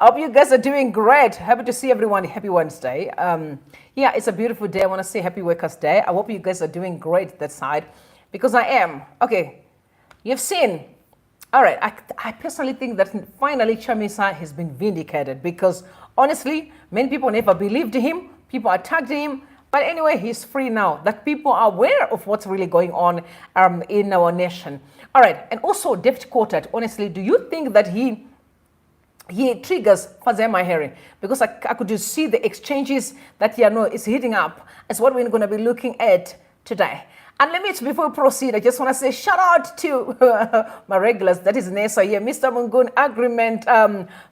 I hope you guys are doing great. Happy to see everyone. Happy Wednesday. Yeah, it's a beautiful day. I want to say Happy Workers' Day. I hope you guys are doing great that side, because I am. Okay, you've seen. All right, I personally think that finally Chamisa has been vindicated, because honestly, many people never believed him. People attacked him. But anyway, he's free now, that people are aware of what's really going on in our nation. All right, and also David Coltart, honestly, do you think that he triggers Fadzayi Mahere? Because I could just see the exchanges that is heating up. It's what we're going to be looking at today. And let me, before we proceed, I just want to say shout out to my regulars. That is Nessa here, Mr. Mungun, Agreement,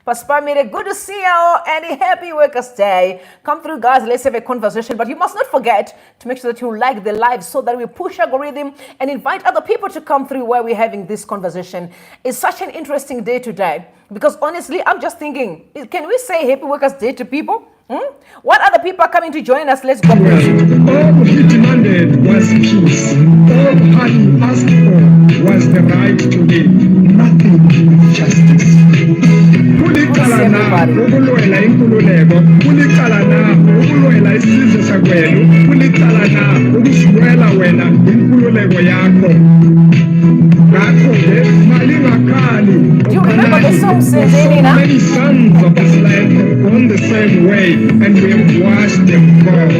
Paspamire, good to see you, and a Happy Workers' Day. Come through, guys, let's have a conversation. But you must not forget to make sure that you like the live, so that we push algorithm and invite other people to come through where we're having this conversation. It's such an interesting day today, because honestly, I'm just thinking, can we say Happy Workers' Day to people? What other people are coming to join us? Let's go. All he demanded was peace. All he asked for was the right to live. Nothing but justice. Kulicala na ukulwela inkululeko, kulicala na ukulwela isizwe sakwenu, kulicala na ukusiwela wena inkululeko yakho. Ngakho-ke malingakali. Do you remember the song, Senzenina? Many sons of this land have gone the same way, and we have watched them fall.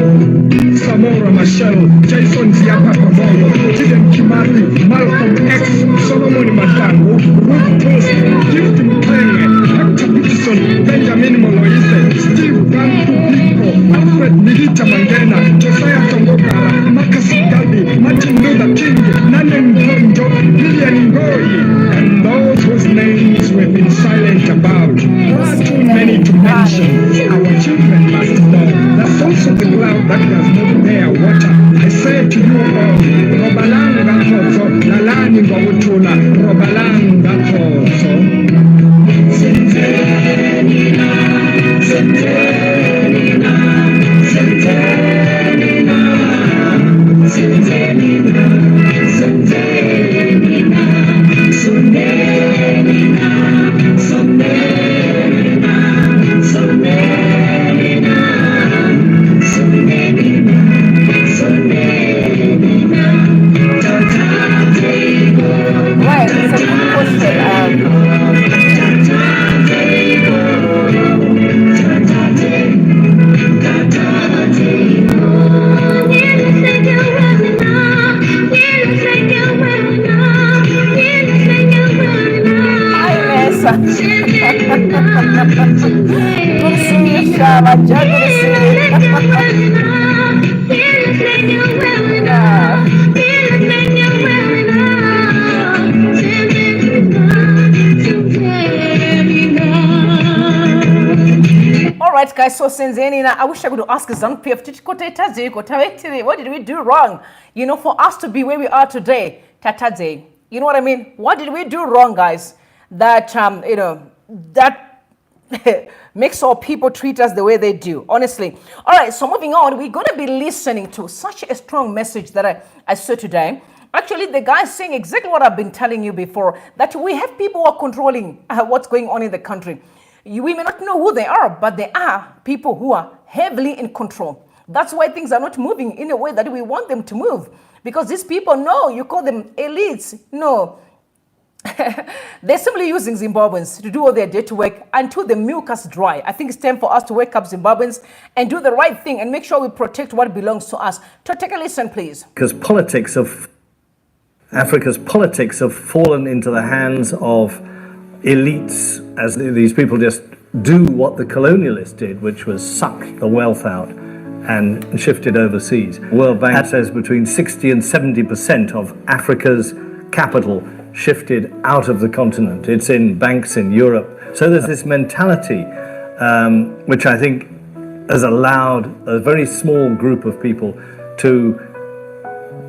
Samora Machel, Jason Ziapa Pavolo, Gideon Kimari, Malcolm X, Solomon Matango, Ruth Post, Gifton Klenge, Hector Peterson, Benjamin Moloise, Steve Bantu Biko, Alfred Milita Mandela, Josiah Tongokara, Marcus Garvey, Martin Luther King, Nanen Bondo, Lillian Ngoyi, and those whose names we've been silent about. Far too many to mention. Our children must know. That's also the cloud that does not bear water. I say to you all, Robalanga Koso, Lalani Gawutula, Robalanga Koso. Sentenina, Sentenina, Sentenina, Sentenina, Sentenina, Sentenina, Sentenina, Sentenina, Right, it's a good question. Hi, Nessa. Good to see you, Shava. Good to see you. All right, guys, so Senzenina, I wish I could ask what did we do wrong? For us to be where we are today, Tataze. You know what I mean? What did we do wrong, guys? That, that makes our people treat us the way they do, honestly. All right, so moving on, we're going to be listening to such a strong message that I saw today. Actually, the guy is saying exactly what I've been telling you before, that we have people who are controlling what's going on in the country. We may not know who they are, but they are people who are heavily in control. That's why things are not moving in a way that we want them to move. Because these people, no, you call them elites. No. They're simply using Zimbabweans to do all their dirty work until the milk is dry. I think it's time for us to wake up Zimbabweans and do the right thing and make sure we protect what belongs to us. So take a listen, please. Because Africa's politics have fallen into the hands of elites, as these people just do what the colonialists did, which was suck the wealth out and shift it overseas. World Bank says between 60 and 70% of Africa's capital shifted out of the continent. It's in banks in Europe. So there's this mentality which I think has allowed a very small group of people to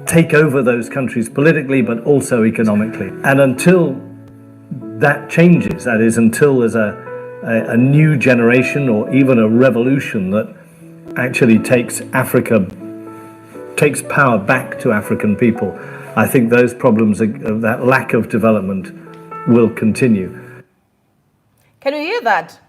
take over those countries politically, but also economically. And until that changes, that is, until there's a new generation or even a revolution that actually takes power back to African people, I think those problems, that lack of development, will continue. Can you hear that?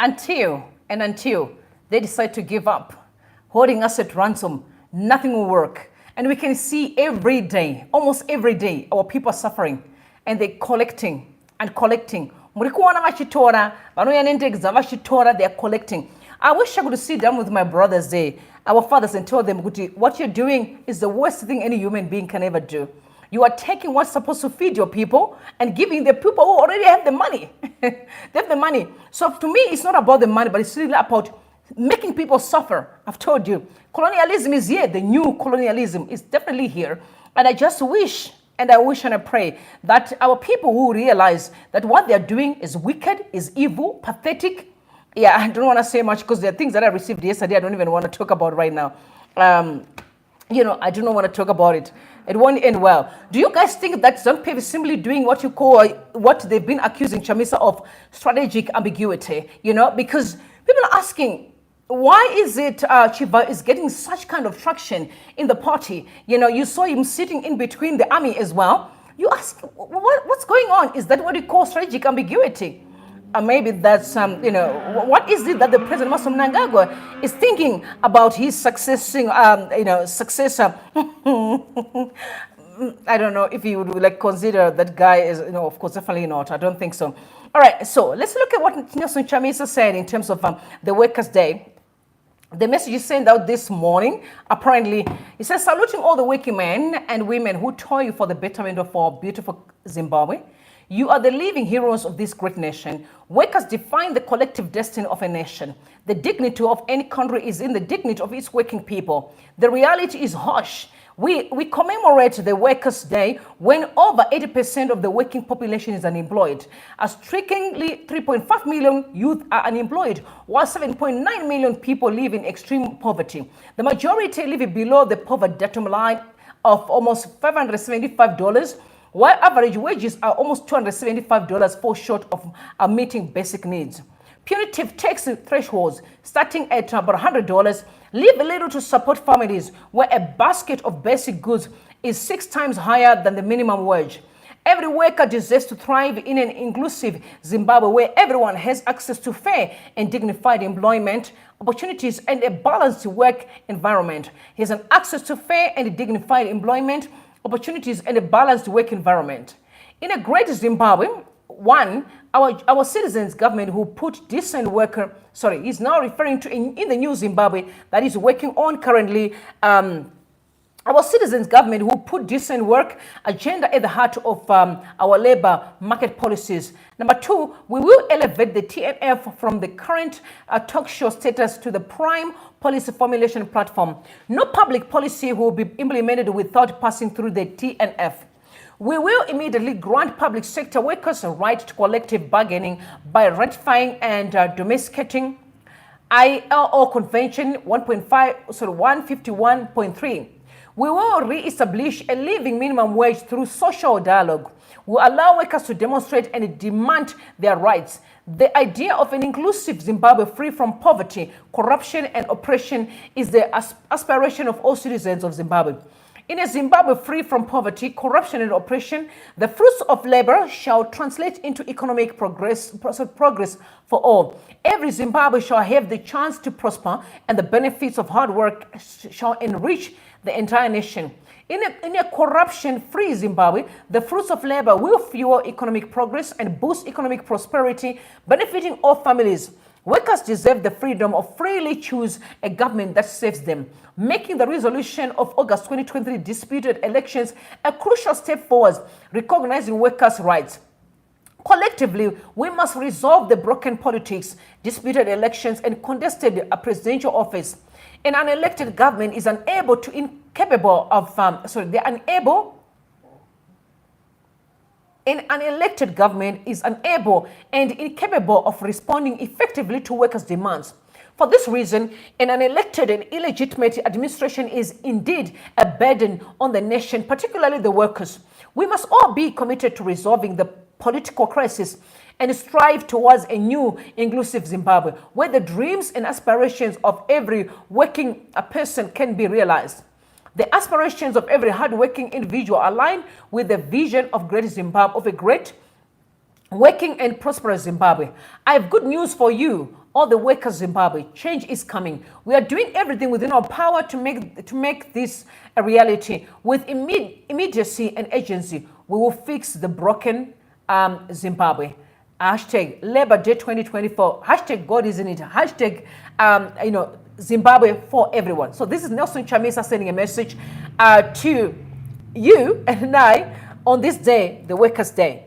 until they decide to give up, holding us at ransom, nothing will work. And we can see every day, almost every day, our people are suffering and they're collecting and collecting. Murikuwana vachitora, vanoenda exam vachitora, they are collecting. I wish I could sit down with my brothers there, our fathers, and tell them, what you're doing is the worst thing any human being can ever do. You are taking what's supposed to feed your people and giving the people who already have the money. They have the money. So to me, it's not about the money, but it's really about making people suffer. I've told you, colonialism is here. The new colonialism is definitely here. And I just wish, and I pray that our people will realize that what they're doing is wicked, is evil, pathetic. Yeah, I don't want to say much because there are things that I received yesterday I don't even want to talk about right now. I do not want to talk about it. It won't end well. Do you guys think that ZANU-PF is simply doing what you call, what they've been accusing Chamisa of, strategic ambiguity? Because people are asking, why is it Chiva is getting such kind of traction in the party? You saw him sitting in between the army as well. You ask, what's going on? Is that what you call strategic ambiguity? Maybe that's, what is it that the President Emmerson Mnangagwa is thinking about his successor? I don't know if you would consider that guy is, of course, definitely not. I don't think so. All right, so let's look at what Nelson Chamisa said in terms of the Workers' Day. The message is sent out this morning. Apparently, it says, saluting all the working men and women who toil for the betterment of our beautiful Zimbabwe. You are the living heroes of this great nation. Workers define the collective destiny of a nation. The dignity of any country is in the dignity of its working people. The reality is harsh. We commemorate the Workers' Day when over 80% of the working population is unemployed. As strikingly 3.5 million youth are unemployed, while 7.9 million people live in extreme poverty. The majority live below the poverty datum line of almost $575, while average wages are almost $275 fall short of meeting basic needs. Punitive tax thresholds starting at about $100 leave a little to support families where a basket of basic goods is 6 times higher than the minimum wage. Every worker deserves to thrive in an inclusive Zimbabwe where everyone has access to fair and dignified employment opportunities and a balanced work environment. He has an access to fair and dignified employment opportunities and a balanced work environment. In a great Zimbabwe, our citizens' government who put decent worker, he's now referring to in the new Zimbabwe that is working on currently, our citizens' government who put decent work agenda at the heart of our labor market policies. Number 2, we will elevate the TNF from the current talk show status to the prime policy formulation platform. No public policy will be implemented without passing through the TNF. We will immediately grant public sector workers a right to collective bargaining by ratifying and domesticating ILO Convention 151.3. We will re-establish a living minimum wage through social dialogue. We will allow workers to demonstrate and demand their rights. The idea of an inclusive Zimbabwe free from poverty, corruption, and oppression is the aspiration of all citizens of Zimbabwe. In a Zimbabwe free from poverty, corruption, and oppression, the fruits of labor shall translate into economic progress for all. Every Zimbabwe shall have the chance to prosper, and the benefits of hard work shall enrich the entire nation. In a corruption-free Zimbabwe, the fruits of labor will fuel economic progress and boost economic prosperity, benefiting all families. Workers deserve the freedom of freely choose a government that serves them, making the resolution of August 2023 disputed elections a crucial step forward, recognizing workers' rights. Collectively, we must resolve the broken politics, disputed elections, and contested presidential office. An unelected government is unable to incapable of An unelected government is unable and incapable of responding effectively to workers' demands. For this reason, an unelected and illegitimate administration is indeed a burden on the nation, particularly the workers. We must all be committed to resolving the political crisis and strive towards a new inclusive Zimbabwe where the dreams and aspirations of every working person can be realized. The aspirations of every hardworking individual align with the vision of great Zimbabwe, of a great, working and prosperous Zimbabwe. I have good news for you, all the workers of Zimbabwe, change is coming. We are doing everything within our power to make this a reality. With immediacy and agency, we will fix the broken Zimbabwe. Hashtag Labor Day 2024. Hashtag God is in it. Hashtag Zimbabwe for everyone. So this is Nelson Chamisa sending a message to you and I on this day, the Workers' Day.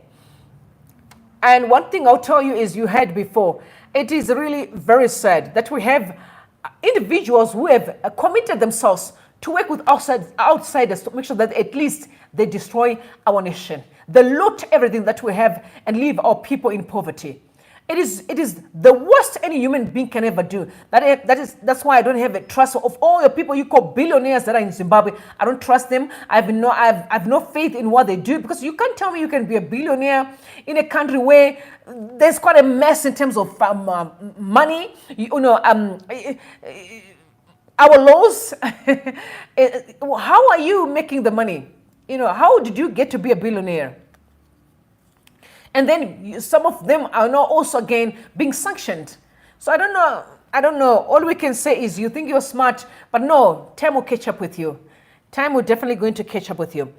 And one thing I'll tell you is, you heard before, it is really very sad that we have individuals who have committed themselves to work with outsiders to make sure that at least they destroy our nation. They loot everything that we have and leave our people in poverty. It is the worst any human being can ever do. That's why I don't have a trust of all your people you call billionaires that are in Zimbabwe. I don't trust them. I have no faith in what they do, because you can't tell me you can be a billionaire in a country where there's quite a mess in terms of money. Our laws. How are you making the money? How did you get to be a billionaire? And then some of them are now also again being sanctioned. So I don't know. All we can say is, you think you're smart, but no, time will catch up with you. Time will definitely going to catch up with you.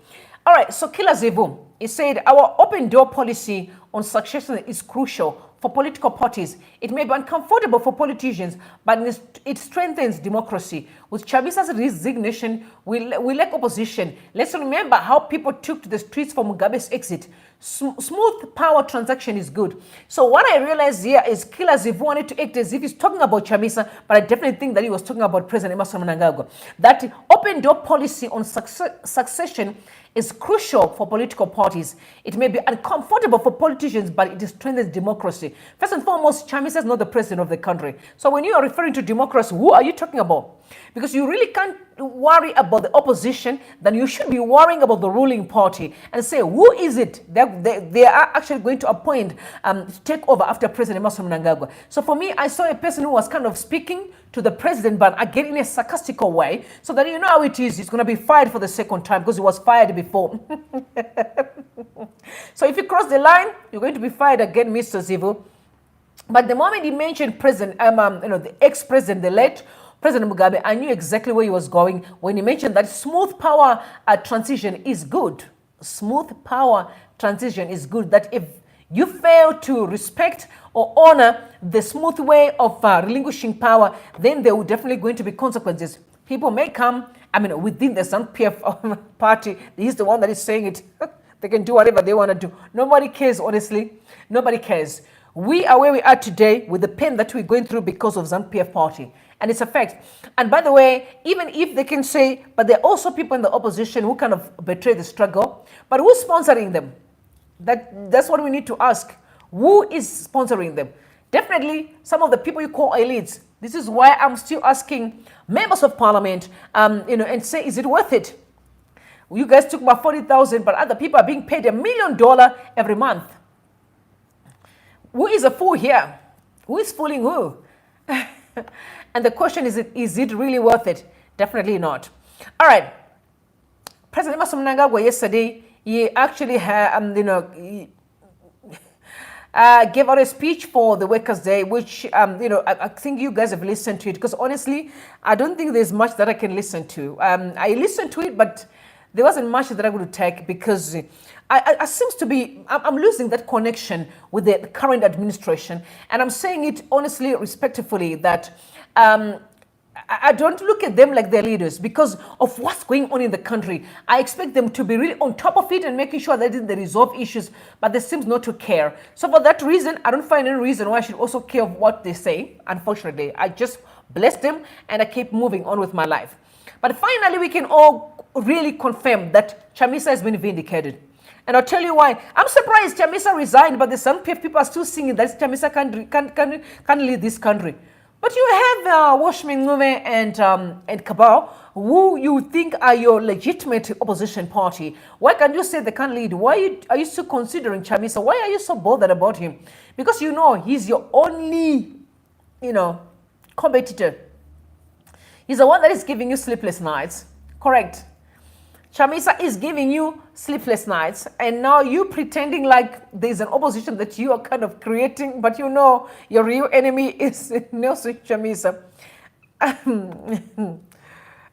All right, so Killer Zevu, he said, our open door policy on succession is crucial for political parties. It may be uncomfortable for politicians, but it strengthens democracy. With Chamisa's resignation, we lack opposition. Let's remember how people took to the streets for Mugabe's exit. Smooth power transaction is good. So what I realized here is Killer Zevu wanted to act as if he's talking about Chamisa, but I definitely think that he was talking about President Emmerson Mnangagwa. That open door policy on succession is crucial for political parties. It may be uncomfortable for politicians, but it strengthens democracy. First and foremost, Chamisa is not the president of the country. So when you are referring to democracy, who are you talking about? Because you really can't worry about the opposition, then you should be worrying about the ruling party and say, who is it that they are actually going to appoint to take over after President Emmerson Mnangagwa? So for me, I saw a person who was kind of speaking to the president, but again in a sarcastical way, so that you know how it is. He's going to be fired for the second time because he was fired before. So if you cross the line, you're going to be fired again, Mr. Zevu. But the moment he mentioned President, the ex-president, the late President Mugabe, I knew exactly where he was going when he mentioned that smooth power transition is good. Smooth power transition is good. That if you fail to respect or honor the smooth way of relinquishing power, then there will definitely going to be consequences. People may come, within the ZANU-PF party, he's the one that is saying it. They can do whatever they want to do. Nobody cares, honestly. Nobody cares. We are where we are today with the pain that we're going through because of ZANU-PF party. And it's a fact. And by the way, even if they can say, but there are also people in the opposition who kind of betray the struggle, but who's sponsoring them? That's what we need to ask. Who is sponsoring them? Definitely some of the people you call elites. This is why I'm still asking members of parliament, and say, is it worth it? You guys took about 40,000, but other people are being paid $1 million every month. Who is a fool here? Who is fooling who? And the question is it really worth it? Definitely not. All right. President Emmerson Mnangagwa yesterday, he actually gave out a speech for the Workers' Day, which, I think you guys have listened to it, because honestly, I don't think there's much that I can listen to. I listened to it, but there wasn't much that I would take, because I seems to be, I'm losing that connection with the current administration. And I'm saying it honestly, respectfully, that I don't look at them like they're leaders because of what's going on in the country. I expect them to be really on top of it and making sure that they resolve issues, but they seem not to care. So for that reason, I don't find any reason why I should also care of what they say. Unfortunately, I just bless them and I keep moving on with my life. But finally, we can all really confirm that Chamisa has been vindicated. And I'll tell you why. I'm surprised Chamisa resigned, but the ZANU-PF people are still singing that Chamisa can't lead this country. But you have Washman Ngume and Cabal, who you think are your legitimate opposition party. Why can't you say they can't lead? Why are you still considering Chamisa? Why are you so bothered about him? Because you know he's your only, competitor. He's the one that is giving you sleepless nights. Correct. Chamisa is giving you sleepless nights, and now you pretending like there's an opposition that you are kind of creating, but you know your real enemy is Nelson Chamisa.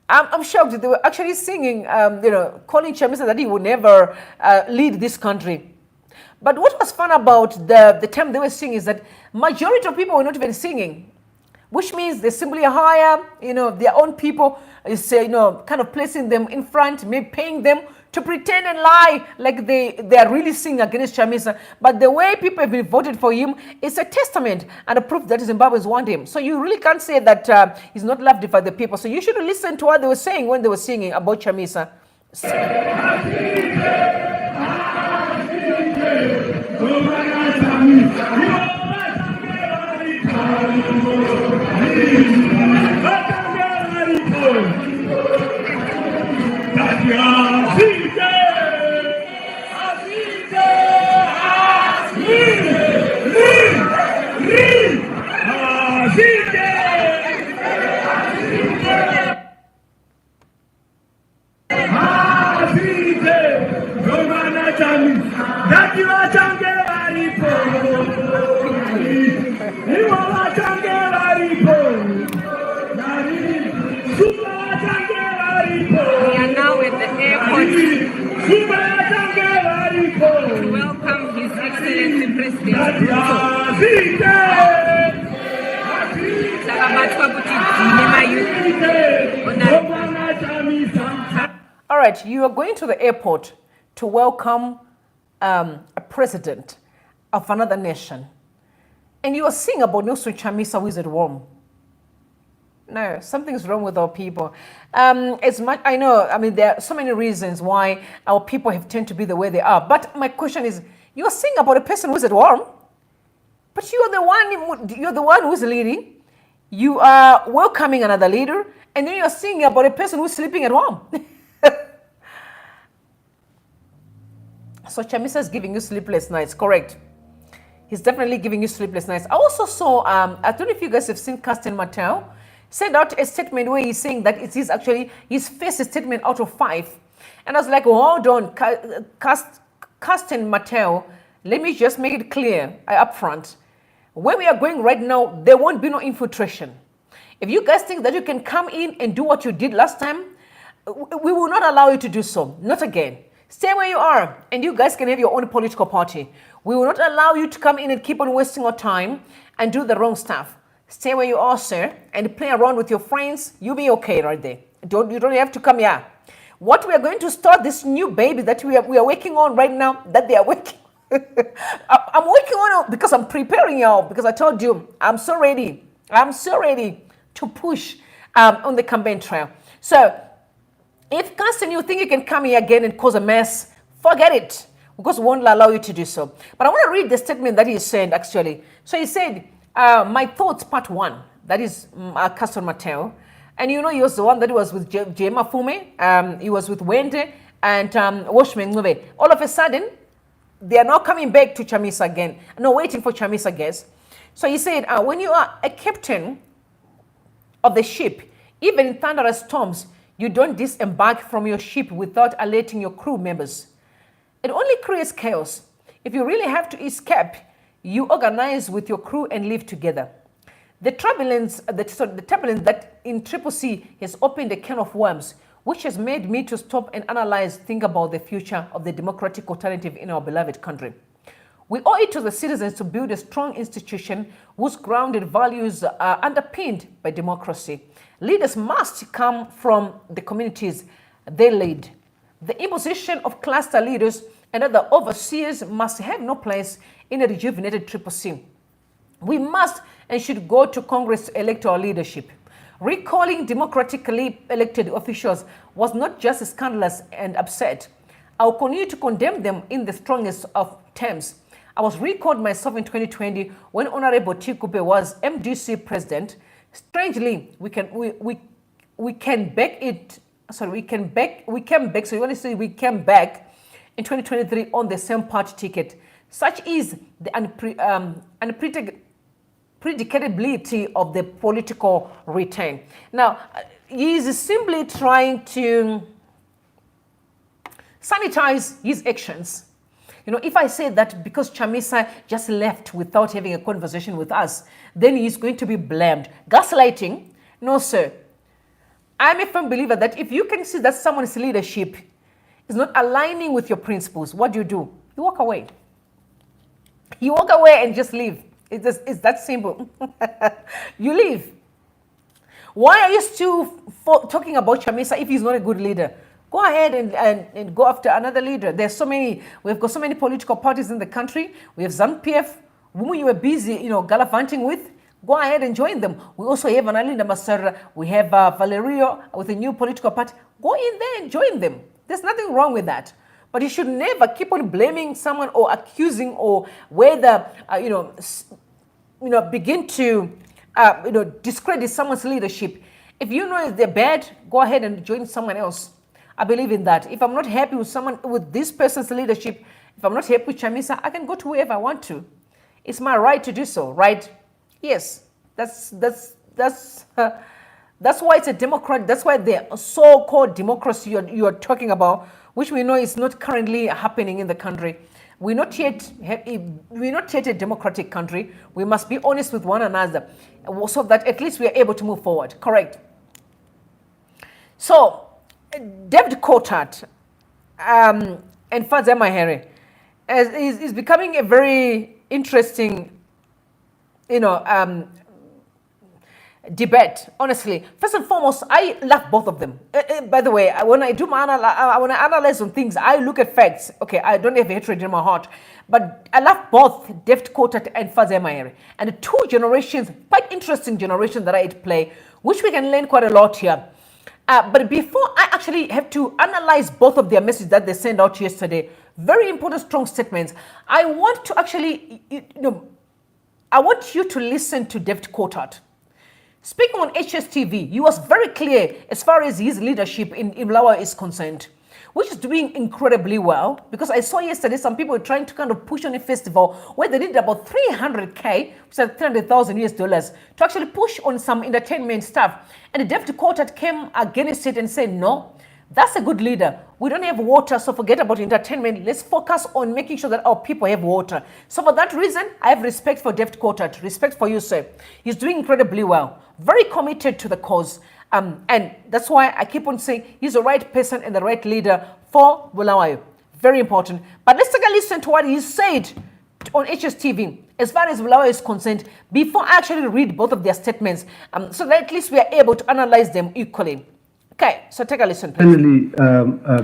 I'm shocked. They were actually singing, calling Chamisa that he would never lead this country. But what was fun about the time they were singing is that majority of people were not even singing, which means they simply hire, their own people, kind of placing them in front, maybe paying them to pretend and lie like they are really singing against Chamisa. But the way people have been voted for him is a testament and a proof that Zimbabweans want him. So you really can't say that he's not loved by the people. So you should listen to what they were saying when they were singing about Chamisa. We are now at the airport to welcome His Excellency President Ruto. All right, you are going to the airport to welcome a president of another nation, and you are singing about Nelson Chamisa Wizard Worm. No, something's wrong with our people. As much I know, there are so many reasons why our people have tended to be the way they are. But my question is, you're singing about a person who's at war, but you're the one who's leading. You are welcoming another leader, and then you're singing about a person who's sleeping at home. So Chamisa is giving you sleepless nights, correct? He's definitely giving you sleepless nights. I also saw, I don't know if you guys have seen Castan Mattel send out a statement where he's saying that it is actually his first statement out of 5. And I was like, hold on, Castan Mattel, let me just make it clear up front. Where we are going right now, there won't be no infiltration. If you guys think that you can come in and do what you did last time, we will not allow you to do so. Not again. Stay where you are, and you guys can have your own political party. We will not allow you to come in and keep on wasting our time and do the wrong stuff. Stay where you are, sir, and play around with your friends. You'll be okay right there. You don't have to come here. What we are going to start this new baby that we are working on right now, that they are working. I'm working on it because I'm preparing y'all, because I told you I'm so ready. I'm so ready to push on the campaign trail. So if Castan, you think you can come here again and cause a mess, forget it, because we won't allow you to do so. But I want to read the statement that he sent actually. So he said, my thoughts part 1, that is Castan Mattel. And he was the one that was with Jema Fume, he was with Wende and Washman Ngube. All of a sudden, they are now coming back to Chamisa again. No, waiting for Chamisa, guys. So he said, when you are a captain of the ship, even in thunderous storms, you don't disembark from your ship without alerting your crew members. It only creates chaos. If you really have to escape, you organize with your crew and live together. The turbulence that in Triple C has opened a can of worms, which has made me to stop and think about the future of the democratic alternative in our beloved country. We owe it to the citizens to build a strong institution whose grounded values are underpinned by democracy. Leaders must come from the communities they lead. The imposition of cluster leaders and other overseers must have no place in a rejuvenated Triple C. We must and should go to Congress to elect our leadership. Recalling democratically elected officials was not just scandalous and upset. I will continue to condemn them in the strongest of terms. I was recalled myself in 2020 when Honorable Tikupe was MDC president. Strangely, we came back in 2023 on the same party ticket. Such is the unpredictability of the political return. Now, he is simply trying to sanitize his actions. You know, if I say that because Chamisa just left without having a conversation with us, then he's going to be blamed. Gaslighting? No, sir. I'm a firm believer that if you can see that someone's leadership is not aligning with your principles, what do? You walk away. You walk away and just leave. It's that simple. You leave. Why are you still talking about Chamisa if he's not a good leader? Go ahead and go after another leader. We've got so many political parties in the country. We have ZANU-PF, whom you were busy, gallivanting with. Go ahead and join them. We also have Analinda Masara. We have Valerio with a new political party. Go in there and join them. There's nothing wrong with that. But you should never keep on blaming someone or accusing or whether, begin to, discredit someone's leadership. If you know they're bad, go ahead and join someone else. I believe in that. If I'm not happy with this person's leadership, if I'm not happy with Chamisa, I can go to wherever I want to. It's my right to do so, right? Yes, that's why it's a democrat. That's why the so-called democracy you're talking about, which we know is not currently happening in the country. We're not yet a democratic country. We must be honest with one another, so that at least we are able to move forward. Correct. So, David Coltart and Fadzayi Mahere is becoming a very interesting, debate. Honestly, first and foremost, I love both of them. By the way, when I analyze on things, I look at facts. Okay, I don't have hatred in my heart, but I love both David Coltart and Fadzayi Mahere, and the two generations, quite interesting generation that are at play, which we can learn quite a lot here. But before I actually have to analyze both of their messages that they sent out yesterday, very important, strong statements, I want to actually, I want you to listen to David Coltart. Speaking on HSTV, he was very clear as far as his leadership in Mlawa is concerned, which is doing incredibly well, because I saw yesterday some people were trying to kind of push on a festival where they did about 300K, which is $300,000 to actually push on some entertainment stuff. And the David Coltart came against it and said, no, that's a good leader. We don't have water, so forget about entertainment. Let's focus on making sure that our people have water. So for that reason, I have respect for David Coltart, respect for you, sir. He's doing incredibly well, very committed to the cause. And that's why I keep on saying he's the right person and the right leader for Bulawayo. Very important. But let's take a listen to what he said on HSTV as far as Bulawayo is concerned before I actually read both of their statements, so that at least we are able to analyze them equally. Okay, so take a listen, please. Finally,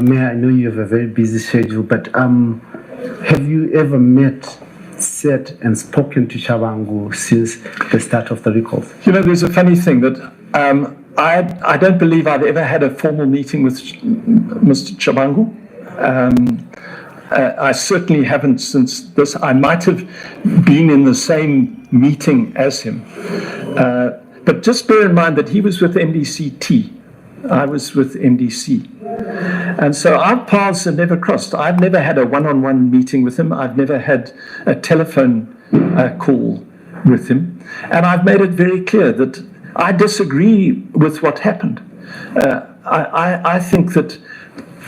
Mayor, I know you have a very busy schedule, but have you ever met, sat and spoken to Chabangu since the start of the recalls? There's a funny thing that I don't believe I've ever had a formal meeting with Mr. Chabangu. I certainly haven't since this. I might have been in the same meeting as him. But just bear in mind that he was with MDCT. I was with MDC. And so our paths have never crossed. I've never had a one-on-one meeting with him. I've never had a telephone call with him. And I've made it very clear that I disagree with what happened. I think that,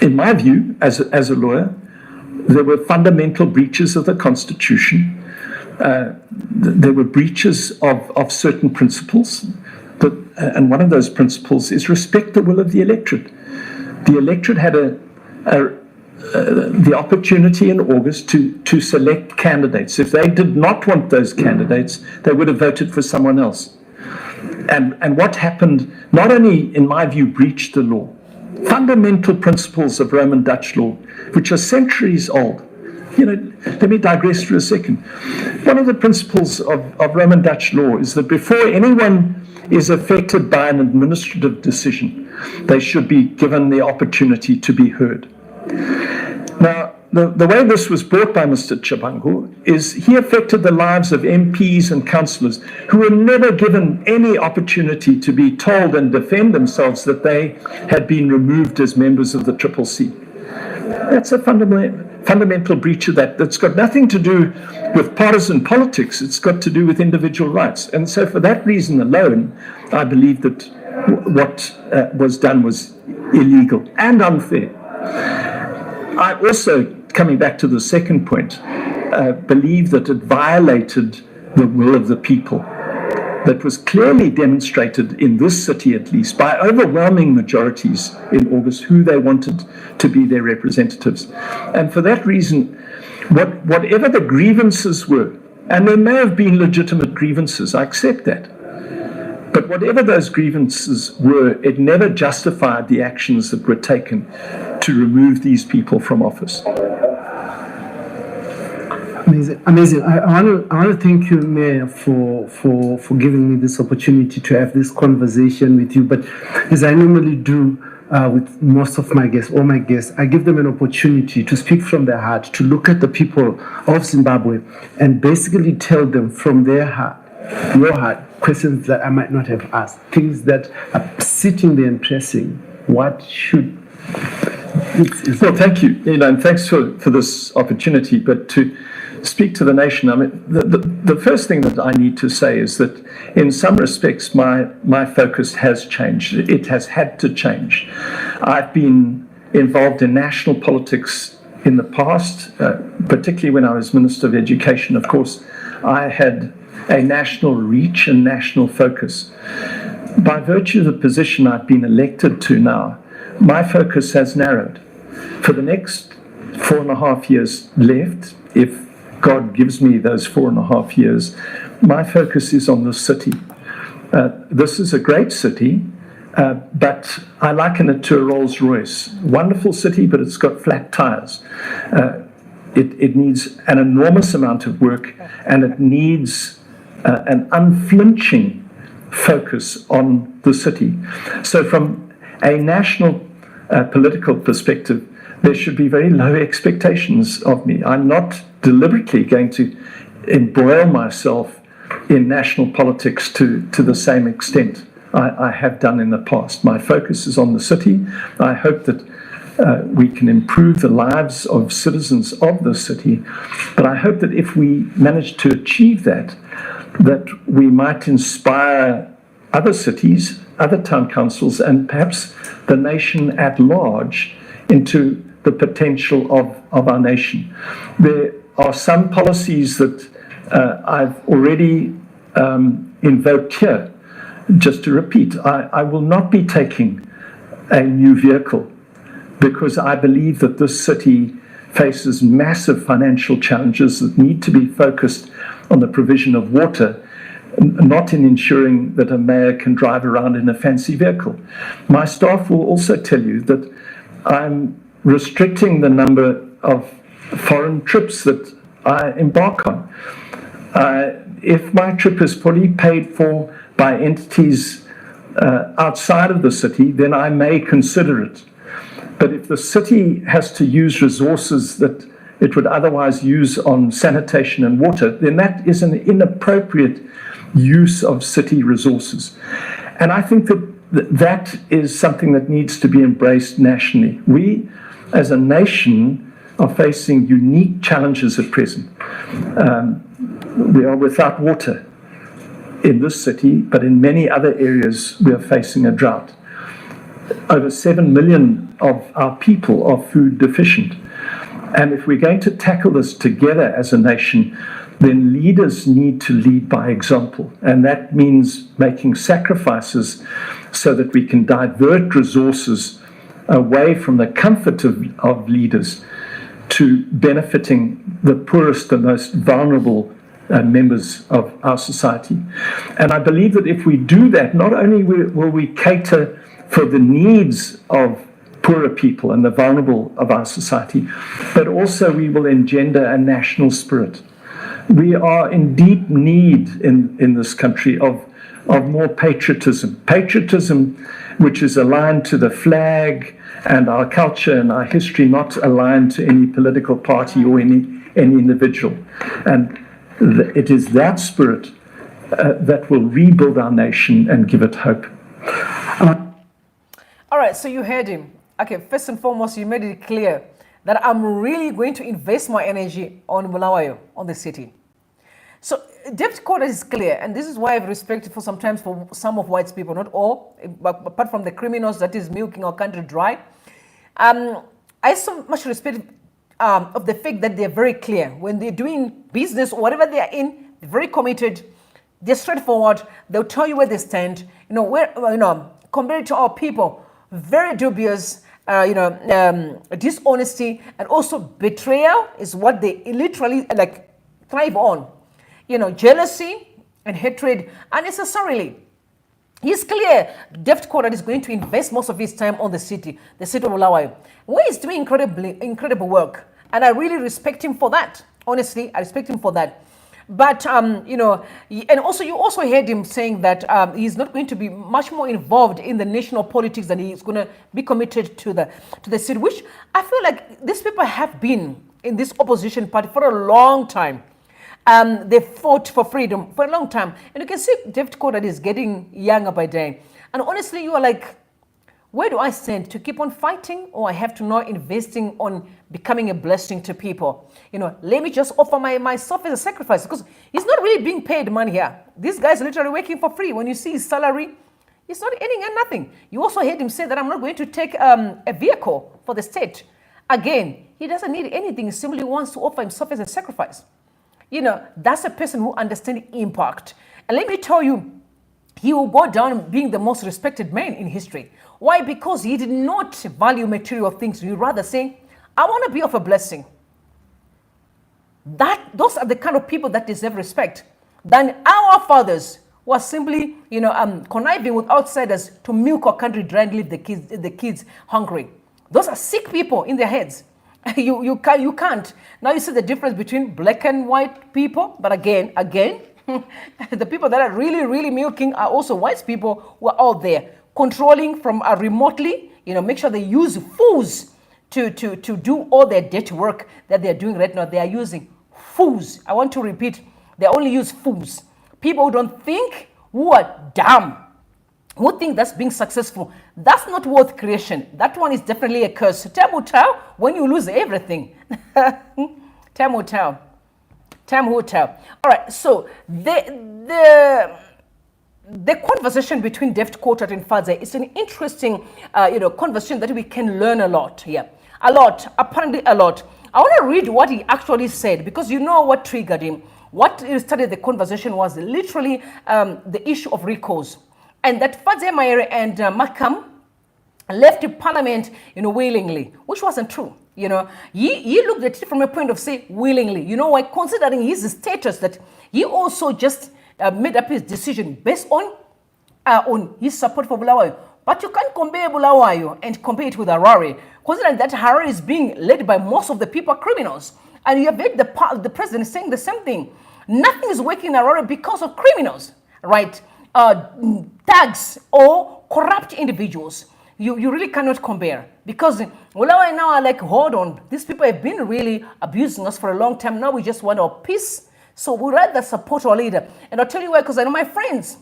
in my view, as a lawyer, there were fundamental breaches of the Constitution. There were breaches of certain principles. And one of those principles is respect the will of the electorate. The electorate had the opportunity in August to select candidates. If they did not want those candidates, they would have voted for someone else. And what happened, not only, in my view, breached the law, fundamental principles of Roman Dutch law, which are centuries old. Let me digress for a second. One of the principles of Roman Dutch law is that before anyone is affected by an administrative decision, they should be given the opportunity to be heard. Now, the way this was brought by Mr. Chabangu is he affected the lives of MPs and councillors who were never given any opportunity to be told and defend themselves that they had been removed as members of the CCC. That's a fundamental breach of that. That's got nothing to do with partisan politics. It's got to do with individual rights. And so for that reason alone, I believe that what was done was illegal and unfair. I also, coming back to the second point, believe that it violated the will of the people. That was clearly demonstrated in this city, at least, by overwhelming majorities in August who they wanted to be their representatives. And for that reason, whatever the grievances were, and there may have been legitimate grievances, I accept that. But whatever those grievances were, it never justified the actions that were taken to remove these people from office. Amazing. I want to thank you, Mayor, for giving me this opportunity to have this conversation with you. But as I normally do with most of my guests, all my guests, I give them an opportunity to speak from their heart, to look at the people of Zimbabwe and basically tell them from their heart, your heart, questions that I might not have asked, things that are sitting there and pressing. What should... Well, thank you, and thanks for this opportunity. But to speak to the nation, I mean, the first thing that I need to say is that in some respects my focus has changed. It has had to change. I've been involved in national politics in the past, particularly when I was Minister of Education. Of course, I had a national reach and national focus. By virtue of the position I've been elected to now, my focus has narrowed. For the next 4.5 years left, if God gives me those 4.5 years, my focus is on this city. This is a great city, but I liken it to a Rolls Royce. Wonderful city, but it's got flat tires. It needs an enormous amount of work, and it needs an unflinching focus on the city. So from a national political perspective, there should be very low expectations of me. I'm not deliberately going to embroil myself in national politics to the same extent I have done in the past. My focus is on the city. I hope that we can improve the lives of citizens of the city. But I hope that if we manage to achieve that we might inspire other cities, other town councils, and perhaps the nation at large into the potential of our nation. There are some policies that I've already invoked here. Just to repeat, I will not be taking a new vehicle because I believe that this city faces massive financial challenges that need to be focused on the provision of water, not in ensuring that a mayor can drive around in a fancy vehicle. My staff will also tell you that I'm restricting the number of foreign trips that I embark on. If my trip is fully paid for by entities outside of the city, then I may consider it. But if the city has to use resources that it would otherwise use on sanitation and water, then that is an inappropriate use of city resources. And I think that is something that needs to be embraced nationally. We, as a nation, are facing unique challenges at present. We are without water in this city, but in many other areas we are facing a drought. Over 7 million of our people are food deficient. And if we're going to tackle this together as a nation, then leaders need to lead by example. And that means making sacrifices so that we can divert resources away from the comfort of leaders to benefiting the poorest and most vulnerable members of our society. And I believe that if we do that, not only will we cater for the needs of poorer people and the vulnerable of our society, but also we will engender a national spirit. We are in deep need in this country of more patriotism. Patriotism which is aligned to the flag and our culture and our history, not aligned to any political party or any individual. And it is that spirit that will rebuild our nation and give it hope. All right, so you heard him. Okay, first and foremost, you made it clear that I'm really going to invest my energy on Bulawayo, on the city. So debt quarter is clear, and this is why I have respect for sometimes for some of white people, not all, but apart from the criminals that is milking our country dry. I so much respect of the fact that they're very clear. When they're doing business or whatever they are in, they're very committed, they're straightforward, they'll tell you where they stand. Compared to our people, very dubious, dishonesty and also betrayal is what they literally like thrive on. Jealousy and hatred unnecessarily. He's clear Deft Coltart is going to invest most of his time on the city of Bulawayo, where he's doing incredible work. And I really respect him for that. Honestly, I respect him for that. But, and also you also heard him saying that he's not going to be much more involved in the national politics than he's going to be committed to the city, which I feel like these people have been in this opposition party for a long time. They fought for freedom for a long time. And you can see Deft Coltart is getting younger by day. And honestly, you are like, where do I stand? To keep on fighting, or I have to now investing on becoming a blessing to people? Let me just offer myself as a sacrifice, because he's not really being paid money here. This guy's literally working for free. When you see his salary, he's not earning nothing. You also heard him say that I'm not going to take a vehicle for the state. Again, he doesn't need anything. He simply wants to offer himself as a sacrifice. That's a person who understands impact. And let me tell you, he will go down being the most respected man in history. Why? Because he did not value material things. He rather say, I want to be of a blessing. Those are the kind of people that deserve respect. Than our fathers who are simply, conniving with outsiders to milk our country dry and leave the kids hungry. Those are sick people in their heads. You can't. Now you see the difference between black and white people. But again, the people that are really, really milking are also white people who are out there controlling from remotely, make sure they use fools to do all their dirty work that they're doing right now. They are using fools. I want to repeat, they only use fools. People who don't think, who are dumb, who think that's being successful. That's not worth creation. That one is definitely a curse. Time will tell when you lose everything. Time will tell. Time will tell. All right, so the conversation between Deft Coltart and Fadzayi is an interesting, conversation that we can learn a lot here. A lot, apparently a lot. I want to read what he actually said, because you know what triggered him. What started the conversation was literally the issue of recalls. And that Fadzayi, Mahere and Makam left the parliament, willingly, which wasn't true. He looked at it from a point of say willingly. You know why? Considering his status, that he also just made up his decision based on his support for Bulawayo. But you can't compare Bulawayo and compare it with Harare, considering that Harare is being led by most of the people criminals. And you have heard the president saying the same thing. Nothing is working in Harare because of criminals, right? Thugs or corrupt individuals. You really cannot compare, because Bulawayo now are like, hold on, these people have been really abusing us for a long time. Now we just want our peace. So we rather support our leader. And I'll tell you why, because I know my friends.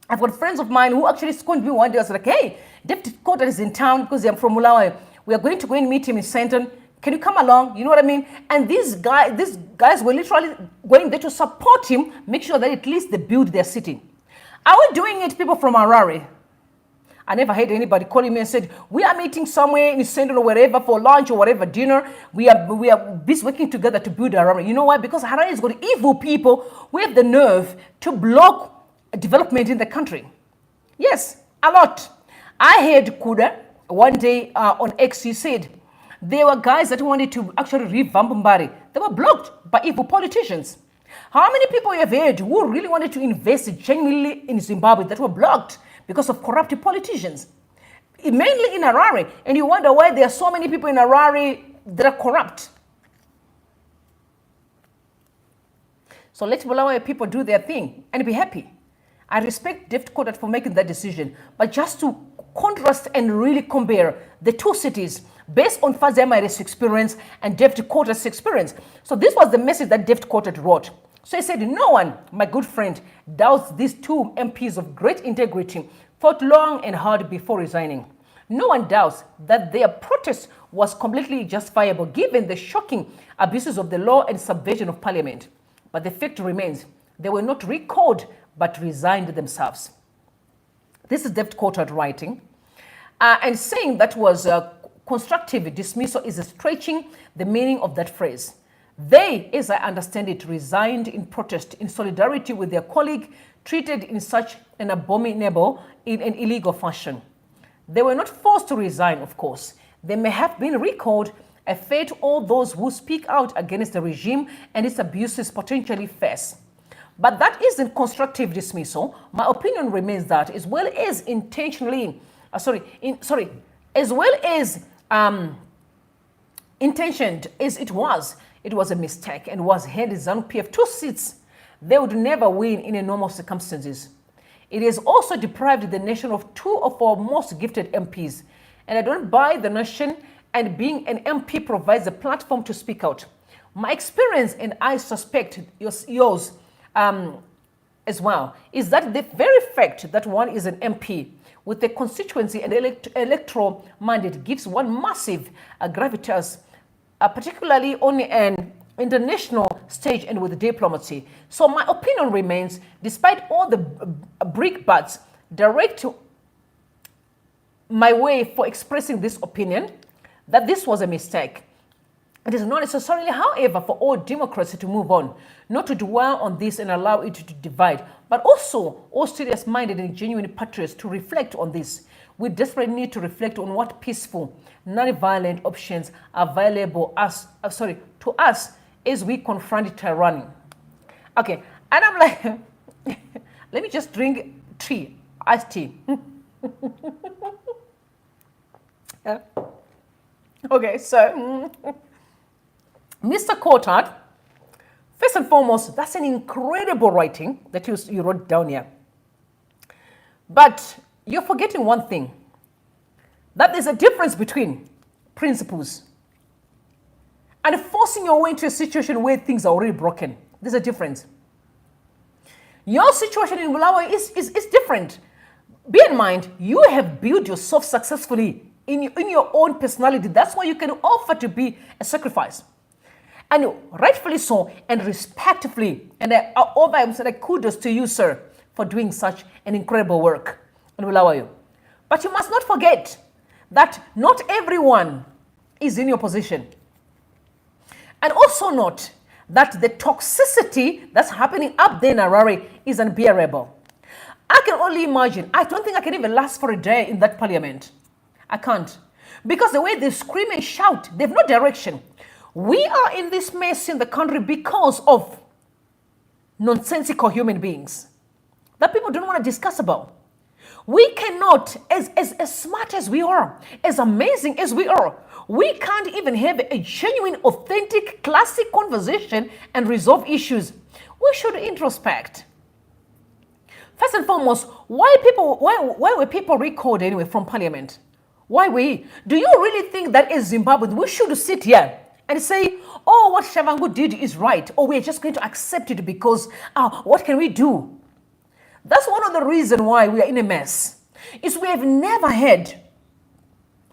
I've got friends of mine who actually scored me one day. I was like, hey, Deft Coltart is in town because I'm from Bulawayo. We are going to go and meet him in Centon. Can you come along? You know what I mean? And these guys were literally going there to support him, make sure that at least they build their city. Are we doing it, people from Harare? I never heard anybody calling me and said, we are meeting somewhere in Centon or wherever for lunch or whatever, dinner. We are busy working together to build Harare. You know why? Because Harare has got evil people who have the nerve to block development in the country. Yes, a lot. I heard Kuda one day on X, he said, there were guys that wanted to actually revamp Mbari. They were blocked by evil politicians. How many people you have heard who really wanted to invest genuinely in Zimbabwe that were blocked because of corrupt politicians? Mainly in Harare. And you wonder why there are so many people in Harare that are corrupt. So let Bulawayo people do their thing and be happy. I respect Deft Coltart for making that decision. But just to contrast and really compare the two cities based on Fadzayi Mahere's experience and Deft Coltart's experience. So this was the message that Deft Coltart wrote. So he said, no one, my good friend, doubts these two MPs of great integrity fought long and hard before resigning. No one doubts that their protest was completely justifiable given the shocking abuses of the law and subversion of parliament. But the fact remains, they were not recalled but resigned themselves. This is Deft Coltart writing and saying that was constructive dismissal is stretching the meaning of that phrase. They, as I understand it, resigned in protest in solidarity with their colleague treated in such an abominable, in an illegal fashion. They were not forced to resign, of course. They may have been recalled, a fate all those who speak out against the regime and its abuses potentially face. But that isn't constructive dismissal. My opinion remains that, as well as intentioned as it was a mistake and was handed ZANU-PF 2 seats they would never win in a normal circumstances. It has also deprived the nation of 2 of our most gifted MPs. And I don't buy the notion and being an MP provides a platform to speak out. My experience, and I suspect yours as well, is that the very fact that one is an MP with a constituency and electoral mandate gives one massive gravitas, particularly on an international stage and with diplomacy. So my opinion remains, despite all the brickbats direct my way for expressing this opinion, that this was a mistake. It is not necessarily, however, for all democracy to move on, not to dwell on this and allow it to divide, but also all serious-minded and genuine patriots to reflect on this. We desperately need to reflect on what peaceful, non-violent options are available to us as we confront tyranny. Okay, and I'm like, let me just drink iced tea. Okay, so Mr. Coltart, first and foremost, that's an incredible writing that you wrote down here. But you're forgetting one thing, that there's a difference between principles and forcing your way into a situation where things are already broken. There's a difference. Your situation in Bulawayo is different. Bear in mind, you have built yourself successfully in your own personality. That's why you can offer to be a sacrifice. And rightfully so, and respectfully, and I offer kudos to you, sir, for doing such an incredible work in Bulawayo. But you must not forget that not everyone is in your position. And also note that the toxicity that's happening up there in Harare is unbearable. I can only imagine. I don't think I can even last for a day in that parliament. I can't. Because the way they scream and shout, they have no direction. We are in this mess in the country because of nonsensical human beings that people don't want to discuss about. We cannot, as smart as we are, as amazing as we are, we can't even have a genuine, authentic, classic conversation and resolve issues. We should introspect. First and foremost, why were people recalled anyway from parliament? Why we? Do you really think that as Zimbabweans we should sit here and say, oh, what Shavangu did is right, or we're just going to accept it because, what can we do? That's one of the reasons why we are in a mess. Is we have never had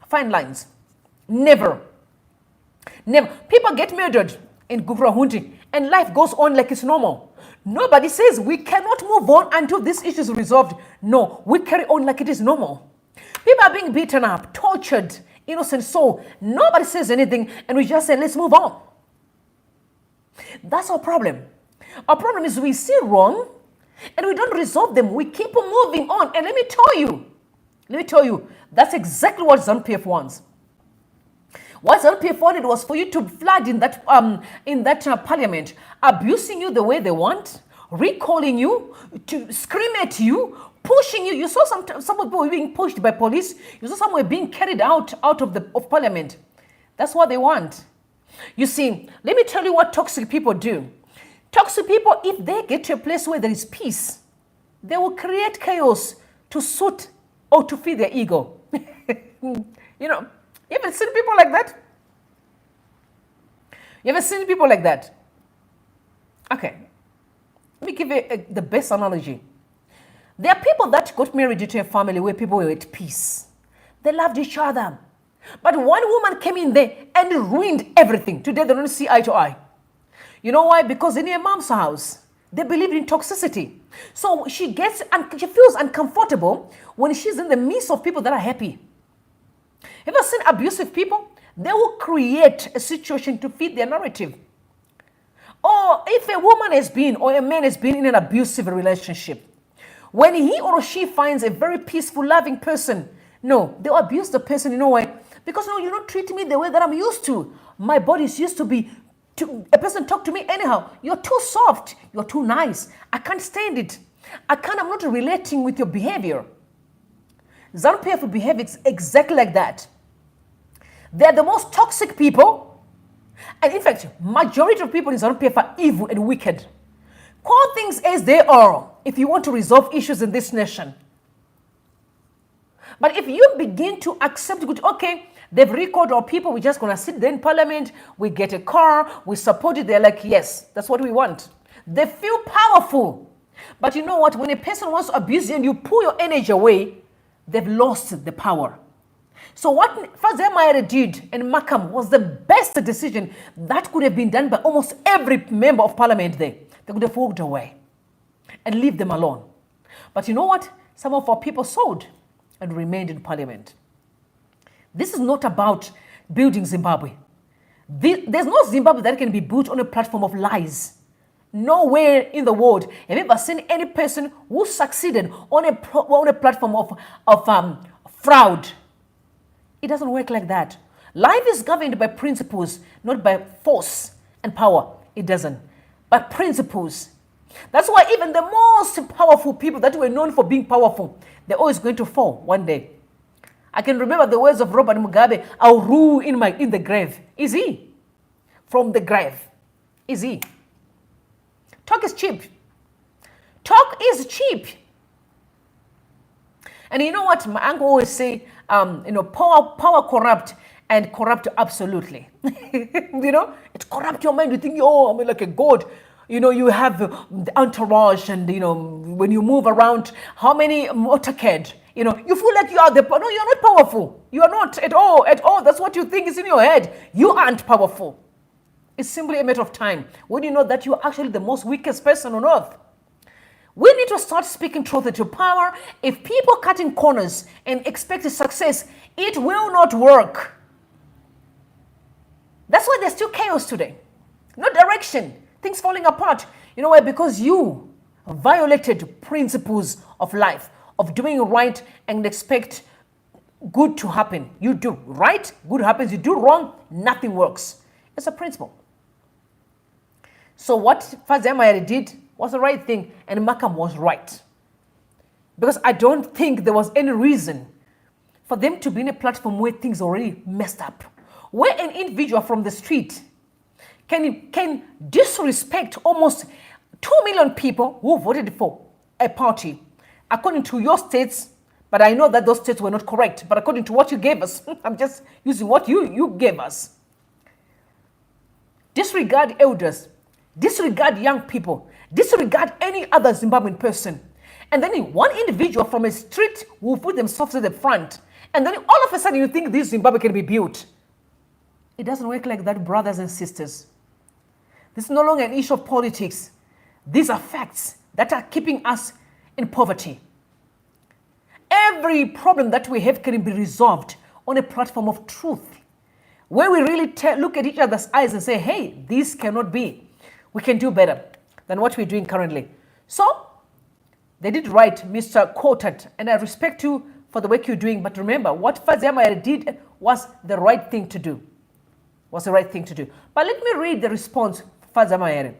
fine lines. Never. Never. People get murdered in Gukrahunti and life goes on like it's normal. Nobody says we cannot move on until this issue is resolved. No, we carry on like it is normal. People are being beaten up, tortured, innocent soul. Nobody says anything and we just say, let's move on. That's our problem. Our problem is we see wrong and we don't resolve them. We keep on moving on. And let me tell you, that's exactly what ZANU-PF wants. What ZANU-PF wanted was for you to flood in that parliament, abusing you the way they want, recalling you, to scream at you, pushing you. You saw some people were being pushed by police. You saw some were being carried out of parliament. That's what they want. You see, let me tell you what toxic people do. Toxic people, if they get to a place where there is peace, they will create chaos to suit or to feed their ego. You know, you ever seen people like that? You ever seen people like that? Okay, let me give you the best analogy. There are people that got married into a family where people were at peace. They loved each other. But one woman came in there and ruined everything. Today they don't see eye to eye. You know why? Because in your mom's house, they believed in toxicity. So she feels uncomfortable when she's in the midst of people that are happy. Have you seen abusive people? They will create a situation to fit their narrative. Or if a woman has been or a man has been in an abusive relationship, when he or she finds a very peaceful, loving person, no, they'll abuse the person in a way. Because no, you're not treating me the way that I'm used to. My body is used to be, a person talk to me anyhow. You're too soft. You're too nice. I can't stand it. I'm not relating with your behavior. ZANU-PF behave exactly like that. They're the most toxic people. And in fact, majority of people in ZANU-PF are evil and wicked. Call things as they are if you want to resolve issues in this nation. But if you begin to accept, okay, they've recalled our people, we're just going to sit there in parliament, we get a car, we support it, they're like, yes, that's what we want. They feel powerful. But you know what? When a person wants to abuse you and you pull your energy away, they've lost the power. So what Fadzayi did and Makam was the best decision that could have been done by almost every member of parliament there. They could have walked away and leave them alone. But you know what? Some of our people sold and remained in parliament. This is not about building Zimbabwe. There's no Zimbabwe that can be built on a platform of lies. Nowhere in the world have you ever seen any person who succeeded on a platform of fraud. It doesn't work like that. Life is governed by principles, not by force and power. It doesn't. But principles. That's why even the most powerful people that were known for being powerful, they're always going to fall one day. I can remember the words of Robert Mugabe, I'll rule in the grave. Is he? From the grave. Is he? Talk is cheap. Talk is cheap. And you know what? My uncle always say, power corrupt and corrupt absolutely. It corrupt your mind. You think, I'm like a god. You have the entourage and, when you move around, how many motorcade, you feel like you are no, you're not powerful. You are not at all. That's what you think is in your head. You aren't powerful. It's simply a matter of time when you know that you're actually the most weakest person on earth. We need to start speaking truth into power. If people cutting corners and expect success, it will not work. That's why there's still chaos today. No direction. Things falling apart. You know why? Because you violated principles of life, of doing right and expect good to happen. You do right, good happens. You do wrong, nothing works. It's a principle. So what Fadzayi did was the right thing, and Makam was right. Because I don't think there was any reason for them to be in a platform where things are already messed up. Where an individual from the street can disrespect almost 2 million people who voted for a party, according to your states, but I know that those states were not correct, but according to what you gave us, I'm just using what you gave us. Disregard elders, disregard young people, disregard any other Zimbabwean person. And then one individual from a street will put themselves at the front. And then all of a sudden you think this Zimbabwe can be built. It doesn't work like that, brothers and sisters. This is no longer an issue of politics. These are facts that are keeping us in poverty. Every problem that we have can be resolved on a platform of truth, where we really look at each other's eyes and say, hey, this cannot be. We can do better than what we're doing currently. So, they did right, Mr. Coltart, and I respect you for the work you're doing. But remember, what Fadzayi did was the right thing to do. But let me read the response of Fadzayi.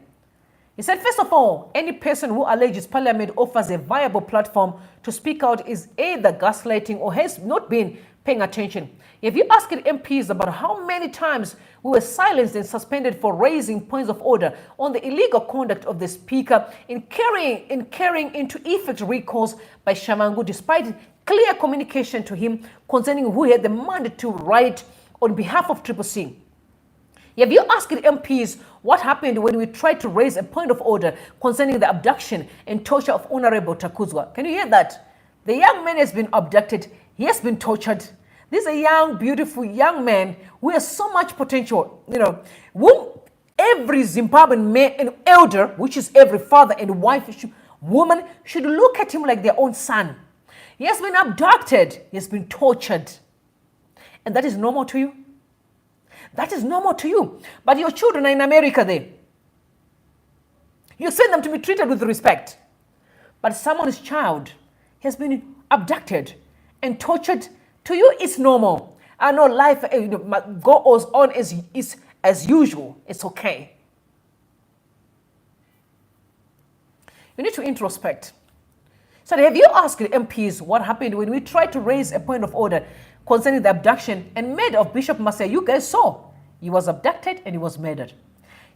He said, first of all, any person who alleges Parliament offers a viable platform to speak out is either gaslighting or has not been paying attention. If you ask MPs about how many times we were silenced and suspended for raising points of order on the illegal conduct of the Speaker in carrying into effect recalls by Shamangu, despite clear communication to him concerning who had the mandate to write on behalf of Triple C. If you ask MPs what happened when we tried to raise a point of order concerning the abduction and torture of Honorable Takuzwa, can you hear that? The young man has been abducted, he has been tortured. This is a young, beautiful young man who has so much potential, whom every Zimbabwean man and elder, which is every father and wife, woman, should look at him like their own son. He has been abducted, he has been tortured. And that is normal to you? That is normal to you. But your children are in America there. You send them to be treated with respect. But someone's child has been abducted and tortured. To you, it's normal. I know life goes on as usual. It's okay. You need to introspect. So have you asked the MPs what happened when we tried to raise a point of order concerning the abduction and murder of Bishop Mahere? You guys saw. He was abducted and he was murdered.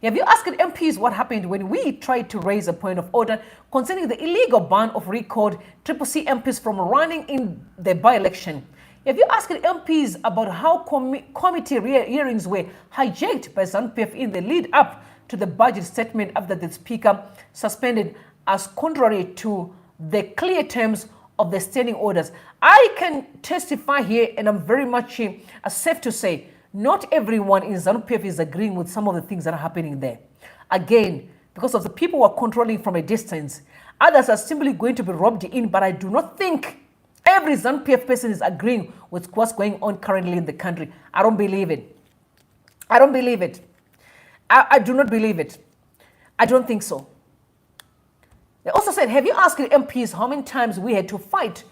Have you asked the MPs what happened when we tried to raise a point of order concerning the illegal ban of recalled CCC MPs from running in the by-election? Have you asked the MPs about how committee hearings were hijacked by ZANU-PF in the lead up to the budget statement after the Speaker suspended as contrary to the clear terms of the standing orders? I can testify here, and I'm very much safe to say, not everyone in ZANU-PF is agreeing with some of the things that are happening there. Again, because of the people who are controlling from a distance, others are simply going to be robbed in, but I do not think every ZANU-PF person is agreeing with what's going on currently in the country. I don't believe it. I don't believe it. I do not believe it. I don't think so. They also said, have you asked the MPs how many times we had to fight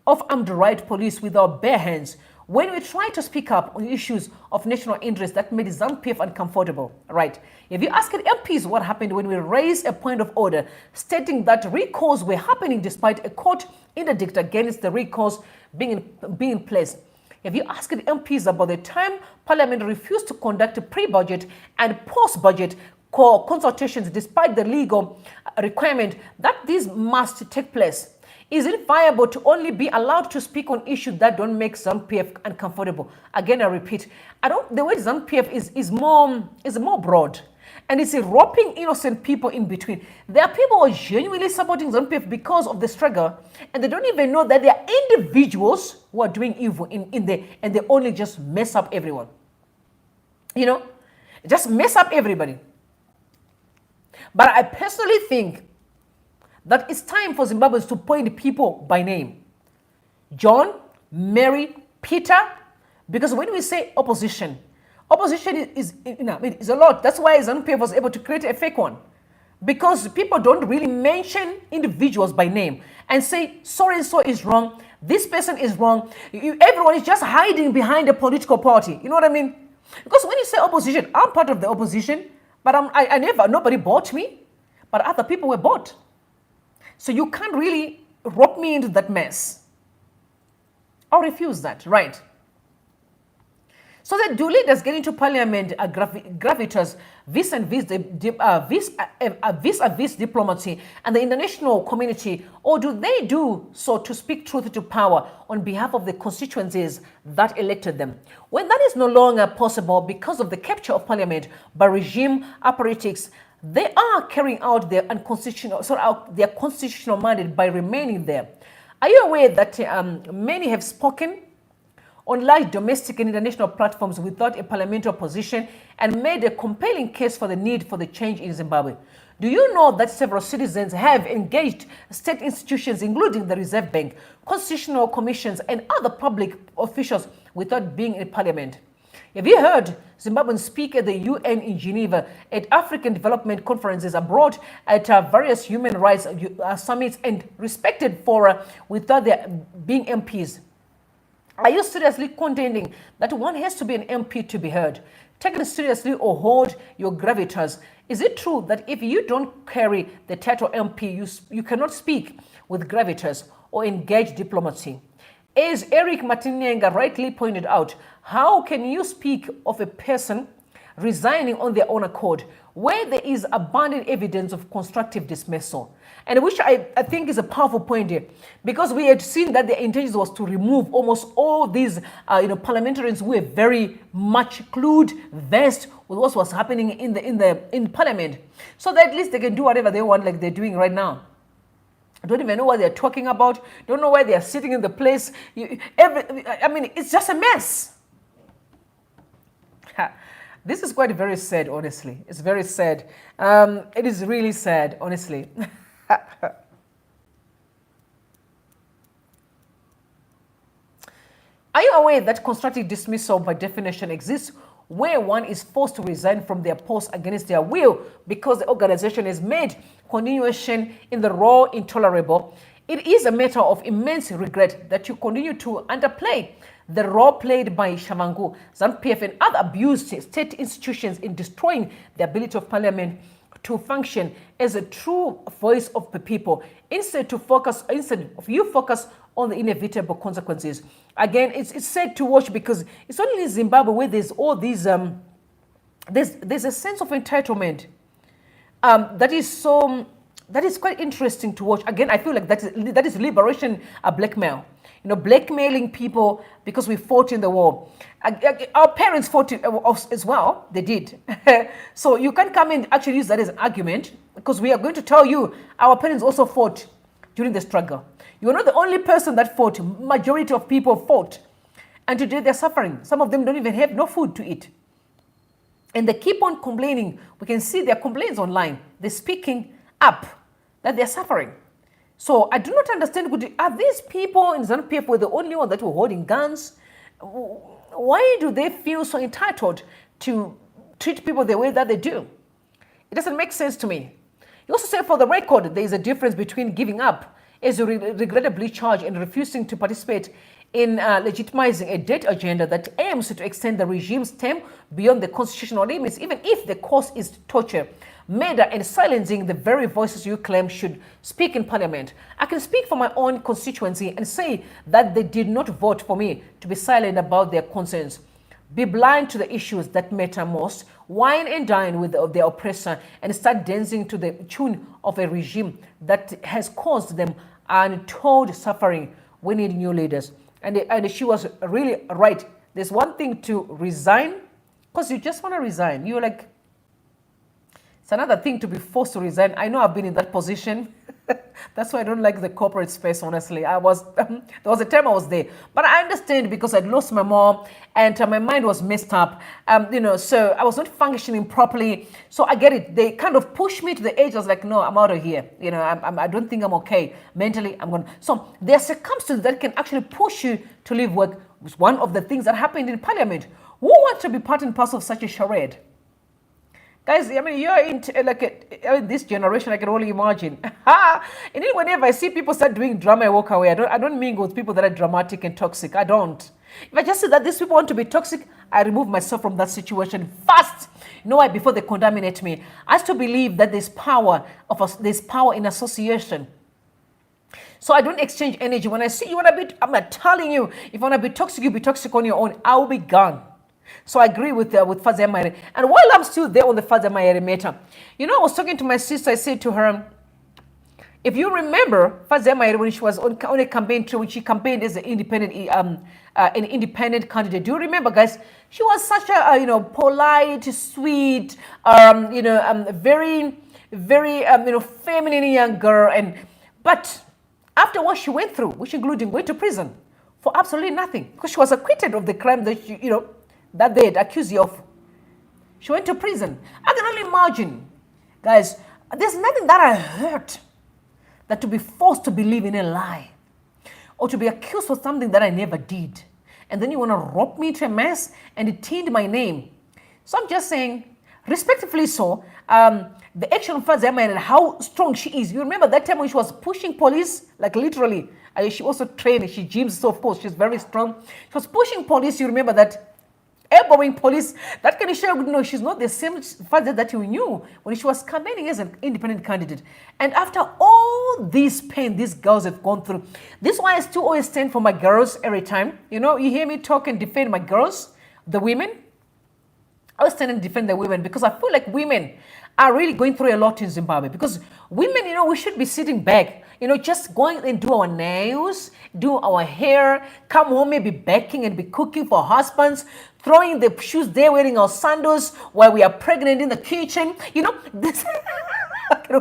off armed riot police with our bare hands when we tried to speak up on issues of national interest that made ZANU-PF uncomfortable, right? If you ask the MPs what happened when we raised a point of order stating that recalls were happening despite a court interdict against the recalls being in place. If you ask the MPs about the time Parliament refused to conduct a pre-budget and post-budget consultations despite the legal requirement that these must take place, is it viable to only be allowed to speak on issues that don't make ZANU-PF uncomfortable? Again, I repeat, the word ZANU-PF is more broad, and it's roping innocent people in between. There are people who are genuinely supporting ZANU-PF because of the struggle, and they don't even know that there are individuals who are doing evil in there, and they only just mess up everyone. Just mess up everybody. But I personally think that it's time for Zimbabweans to point people by name. John, Mary, Peter, because when we say opposition is a lot. That's why ZANU-PF was able to create a fake one. Because people don't really mention individuals by name and say, so-and-so is wrong, this person is wrong. Everyone is just hiding behind a political party. You know what I mean? Because when you say opposition, I'm part of the opposition, but nobody bought me, but other people were bought. So you can't really rope me into that mess. I'll refuse that, right? So the do leaders get into parliament gravitas vis-a-vis diplomacy and the international community, or do they do so to speak truth to power on behalf of the constituencies that elected them? When that is no longer possible because of the capture of parliament by regime apparatus, they are carrying out their constitutional mandate by remaining there. Are you aware that many have spoken on large domestic and international platforms without a parliamentary opposition and made a compelling case for the need for the change in Zimbabwe? Do you know that several citizens have engaged state institutions, including the Reserve Bank, constitutional commissions, and other public officials without being in parliament? Have you heard Zimbabweans speak at the UN in Geneva, at African development conferences abroad, at various human rights summits, and respected for without their being MPs? Are you seriously contending that one has to be an MP to be heard, taken seriously, or hold your gravitas? Is it true that if you don't carry the title MP, you cannot speak with gravitas or engage diplomacy? As Eric Matinenga rightly pointed out, how can you speak of a person resigning on their own accord where there is abundant evidence of constructive dismissal? And which I think is a powerful point here, because we had seen that the intention was to remove almost all these parliamentarians who were very much clued, versed with what was happening in parliament, so that at least they can do whatever they want, like they're doing right now. I don't even know what they're talking about. Don't know why they're sitting in the place. It's just a mess. This is quite very sad, honestly. It's very sad. It is really sad, honestly. Are you away that constructive dismissal by definition exists where one is forced to resign from their post against their will because the organization has made continuation in the role intolerable, it is a matter of immense regret that you continue to underplay the role played by Shavangu, ZANU-PF, and other abused state institutions in destroying the ability of parliament to function as a true voice of the people, instead of you focus on the inevitable consequences. Again, it's sad to watch because it's only in Zimbabwe where there's all these there's a sense of entitlement that is quite interesting to watch. Again, I feel like that is liberation blackmail. You know, blackmailing people because we fought in the war. Our parents fought as well. They did. So you can't come and actually use that as an argument, because we are going to tell you our parents also fought during the struggle. You're not the only person that fought. Majority of people fought. And today they're suffering. Some of them don't even have no food to eat. And they keep on complaining. We can see their complaints online. They're speaking up that they're suffering. So I do not understand, are these people in ZANU-PF were the only ones that were holding guns? Why do they feel so entitled to treat people the way that they do? It doesn't make sense to me. You also say, for the record, there is a difference between giving up, as you regrettably charge, and refusing to participate in legitimizing a dead agenda that aims to extend the regime's term beyond the constitutional limits, even if the cost is torture, murder, and silencing the very voices you claim should speak in parliament. I can speak for my own constituency and say that they did not vote for me to be silent about their concerns, be blind to the issues that matter most, wine and dine with their oppressor, and start dancing to the tune of a regime that has caused them untold suffering. We need new leaders. And she was really right. There's one thing to resign, because you just want to resign. You're like, it's another thing to be forced to resign. I know I've been in that position. That's why I don't like the corporate space, honestly. There was a time I was there. But I understand, because I'd lost my mom and my mind was messed up. So I was not functioning properly. So I get it. They kind of pushed me to the edge. I was like, no, I'm out of here. I don't think I'm okay. Mentally, I'm going to. So there are circumstances that can actually push you to leave work. It was one of the things that happened in parliament. Who wants to be part and parcel of such a charade? Guys, I mean, you're in this generation, I can only imagine. And then whenever I see people start doing drama, I walk away. I don't mingle with people that are dramatic and toxic. I don't. If I just see that these people want to be toxic, I remove myself from that situation fast. You know why? Before they contaminate me. I still believe that there's power in association. So I don't exchange energy. When I see you want to be, I'm not telling you, if you want to be toxic, you be toxic on your own. I will be gone. So I agree with Fadzayi Mahere. And while I'm still there on the Fadzayi Mahere matter, I was talking to my sister. I said to her, if you remember Fadzayi Mahere, when she was on a campaign trail, when she campaigned as an independent candidate, do you remember, guys? She was such a polite, sweet, very, very feminine young girl. But after what she went through, which including going to prison for absolutely nothing, because she was acquitted of the crime that that they had accused you of. She went to prison. I can only imagine, guys, there's nothing that I heard that to be forced to believe in a lie or to be accused of something that I never did. And then you want to rope me to a mess and it tainted my name. So I'm just saying, respectively so, the action of Fadzayi Mahere and how strong she is. You remember that time when she was pushing police, like literally, she also trained, she gyms, so of course she's very strong. She was pushing police, you remember that, elbowing police. That can show you, she's not the same Fadzayi that you knew when she was campaigning as an independent candidate. And after all this pain these girls have gone through, this is why I still always stand for my girls every time. You hear me talk and defend my girls, the women. I always stand and defend the women, because I feel like women are really going through a lot in Zimbabwe. Because women, we should be sitting back, just going and do our nails, do our hair, come home, maybe baking and be cooking for husbands, throwing the shoes there, wearing our sandals while we are pregnant in the kitchen. This. I can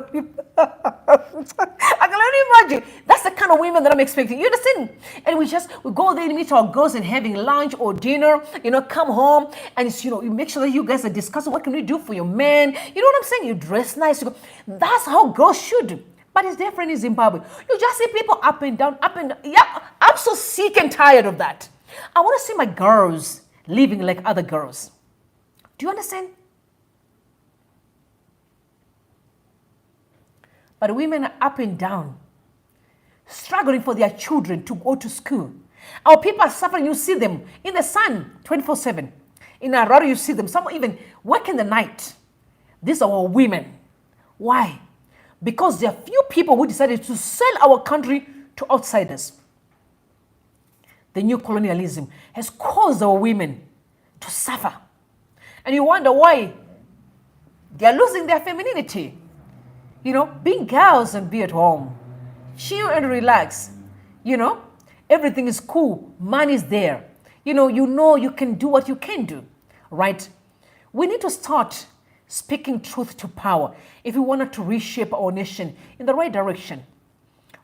only imagine. That's the kind of women that I'm expecting. You understand? And we go there and meet our girls and having lunch or dinner, come home and you make sure that you guys are discussing what can we do for your man. You know what I'm saying? You dress nice. That's how girls should. But it's different in Zimbabwe. You just see people up and down. Yeah, I'm so sick and tired of that. I want to see my girls living like other girls. Do you understand? But women are up and down, struggling for their children to go to school. Our people are suffering. You see them in the sun 24/7. In Harare, you see them. Some even work in the night. These are our women. Why? Because there are few people who decided to sell our country to outsiders. The new colonialism has caused our women to suffer. And you wonder why they are losing their femininity. You know, being girls and be at home. Chill and relax. You know, everything is cool. Money is there. You know you can do what you can do. Right? We need to start speaking truth to power if we wanted to reshape our nation in the right direction.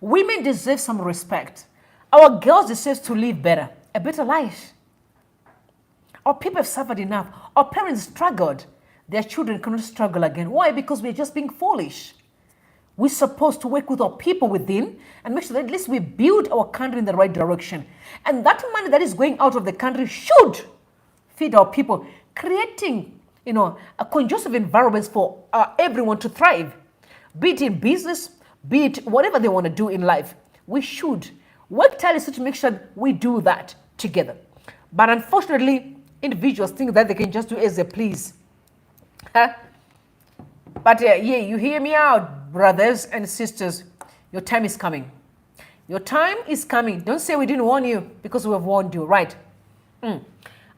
Women deserve some respect. Our girls deserve to live better, a better life. Our people have suffered enough. Our parents struggled. Their children cannot struggle again. Why? Because we're just being foolish. We're supposed to work with our people within and make sure that at least we build our country in the right direction. And that money that is going out of the country should feed our people, creating, a conducive environment for everyone to thrive. Be it in business, be it whatever they want to do in life. We should work tirelessly to make sure we do that together. But unfortunately, individuals think that they can just do as they please. Huh? But you hear me out, brothers and sisters. Your time is coming. Your time is coming. Don't say we didn't warn you, because we have warned you, right? All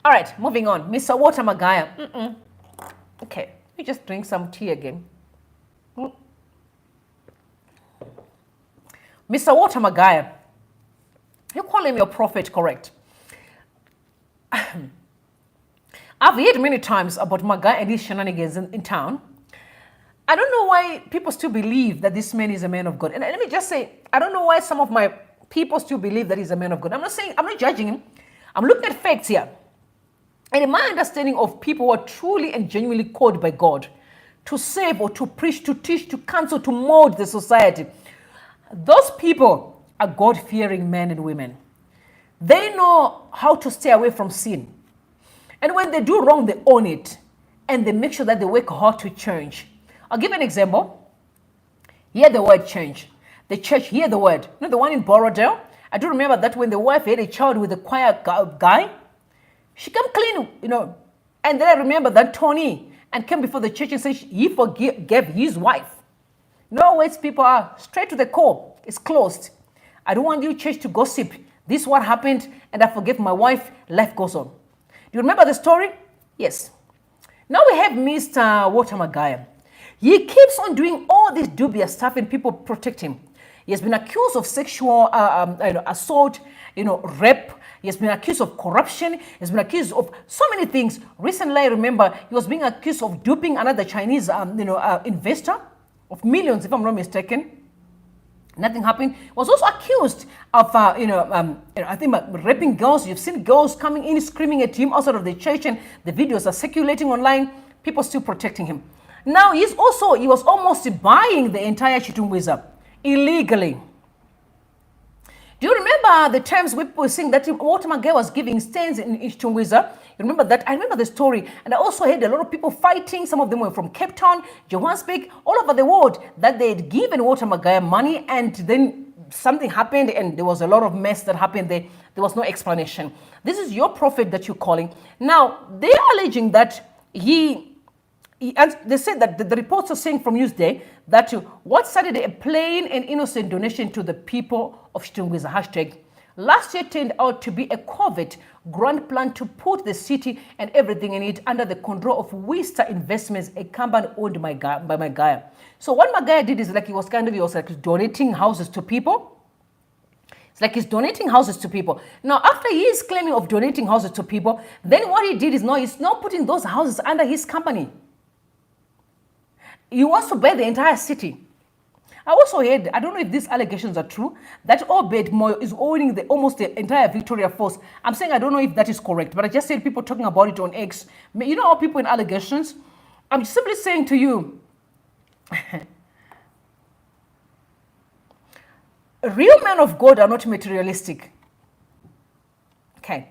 right, moving on. Mr. Water Magaya. Okay, we just drink some tea again. Mr. Water Magaya, you call him your prophet, correct? I've heard many times about Magaya and his shenanigans in town. I don't know why people still believe that this man is a man of God. And let me just say, I don't know why some of my people still believe that he's a man of God. I'm not judging him. I'm looking at facts here. And in my understanding of people who are truly and genuinely called by God to save or to preach, to teach, to counsel, to mold the society, those people are God-fearing men and women. They know how to stay away from sin. And when they do wrong, they own it. And they make sure that they work hard to change. I'll give an example. Hear the word change. The church, hear the word. You know the one in Borodale? I do remember that when the wife had a child with a choir guy, she came clean, And then I remember that Tony and came before the church and said he forgave his wife. No ways people are straight to the core. It's closed. I don't want you church to gossip. This is what happened and I forgave my wife. Life goes on. Do you remember the story? Yes. Now we have Mr. Water Magaya. He keeps on doing all this dubious stuff and people protect him. He has been accused of sexual assault, rape. He has been accused of corruption. He has been accused of so many things. Recently, I remember he was being accused of duping another Chinese, investor of millions, if I'm not mistaken. Nothing happened. He was also accused of, I think raping girls. You've seen girls coming in screaming at him outside of the church, and the videos are circulating online. People still protecting him. Now, he was almost buying the entire Chitungwiza illegally. Do you remember the times we were saying that Water Magaya was giving stands in Chitungwiza? You remember that? I remember the story. And I also heard a lot of people fighting. Some of them were from Cape Town, Johannesburg, all over the world, that they had given Water Magaya money and then something happened and there was a lot of mess that happened there. There was no explanation. This is your prophet that you're calling. Now, they are alleging that and they said that the reports are saying from Newsday that what started a plain and innocent donation to the people of Chitungwiza, hashtag, last year turned out to be a covert grand plan to put the city and everything in it under the control of Wister Investments, a company owned by Magaya. So what Magaya did is he was donating houses to people. It's like he's donating houses to people. Now, after he is claiming of donating houses to people, then what he did is he's now putting those houses under his company. He wants to buy the entire city. I also heard, I don't know if these allegations are true, that Obed Moyo is owning almost the entire Victoria Falls. I'm saying I don't know if that is correct, but I just said people talking about it on X. You know how people in allegations? I'm simply saying to you, real men of God are not materialistic. Okay.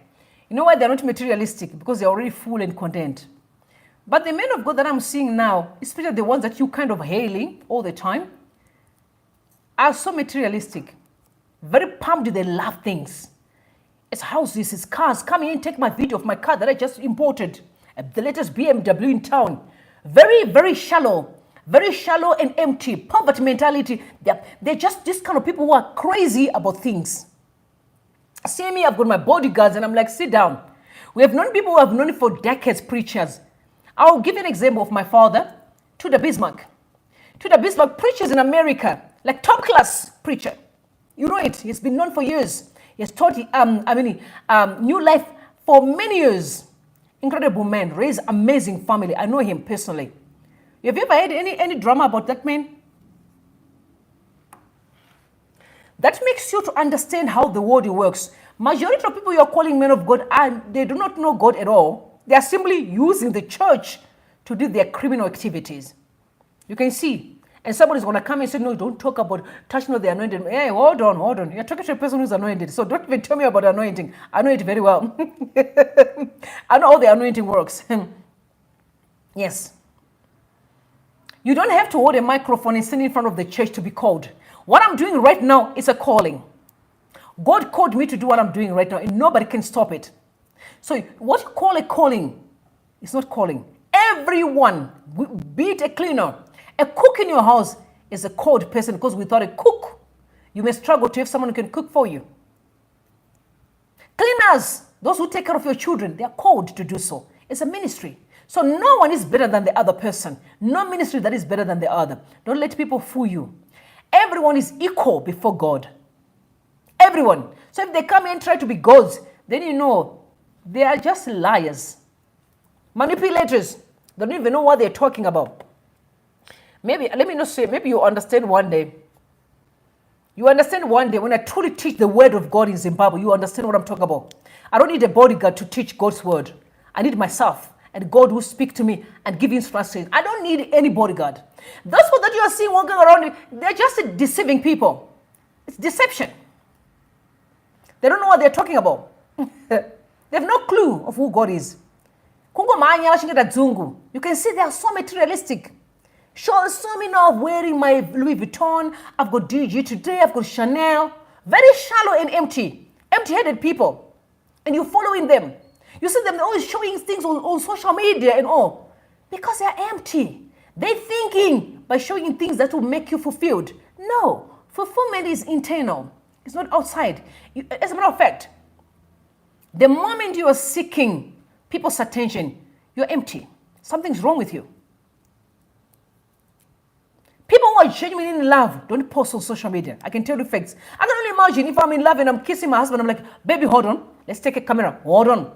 You know why they're not materialistic? Because they're already full and content. But the men of God that I'm seeing now, especially the ones that you kind of hailing all the time, are so materialistic. Very pumped, they love things. It's houses, it's cars. Come in, take my video of my car that I just imported. The latest BMW in town. Very, very shallow and empty. Poverty mentality. They're just this kind of people who are crazy about things. See me, I've got my bodyguards, and I'm like, sit down. We have known people who have known it for decades, preachers. I'll give you an example of my father, Tudor Bismarck. Tudor Bismarck preaches in America, like top class preacher. You know it. He's been known for years. He has taught New Life for many years. Incredible man, raised amazing family. I know him personally. Have you ever heard any drama about that man? That makes you to understand how the world works. Majority of people you're calling men of God, they do not know God at all. They are simply using the church to do their criminal activities. You can see. And somebody's going to come and say, no, don't talk about touching of the anointed. Hey, hold on. You're talking to a person who's anointed. So don't even tell me about anointing. I know it very well. I know how the anointing works. Yes. You don't have to hold a microphone and stand in front of the church to be called. What I'm doing right now is a calling. God called me to do what I'm doing right now, and nobody can stop it. So what you call a calling is not calling. Everyone, be it a cleaner, a cook in your house is a called person, because without a cook, you may struggle to have someone who can cook for you. Cleaners, those who take care of your children, they are called to do so. It's a ministry. So no one is better than the other person. No ministry that is better than the other. Don't let people fool you. Everyone is equal before God. Everyone. So if they come and try to be gods, then you know they are just liars. Manipulators. They don't even know what they're talking about. Maybe, let me not say, maybe you understand one day. You understand one day when I truly teach the word of God in Zimbabwe, you understand what I'm talking about. I don't need a bodyguard to teach God's word. I need myself and God who speak to me and give instructions. I don't need any bodyguard. Those people that you are seeing walking around, they're just deceiving people. It's deception. They don't know what they're talking about. They have no clue of who God is. You can see they are so materialistic. Sure, so me now wearing my Louis Vuitton. I've got DG today. I've got Chanel. Very shallow and empty. Empty-headed people. And you're following them. You see them always showing things on social media and all. Because they're empty. They're thinking by showing things that will make you fulfilled. No. Fulfillment is internal. It's not outside. As a matter of fact, the moment you are seeking people's attention, you're empty. Something's wrong with you. People who are genuinely in love don't post on social media. I can tell you facts. I can only imagine if I'm in love and I'm kissing my husband, I'm like, baby, hold on. Let's take a camera. Hold on.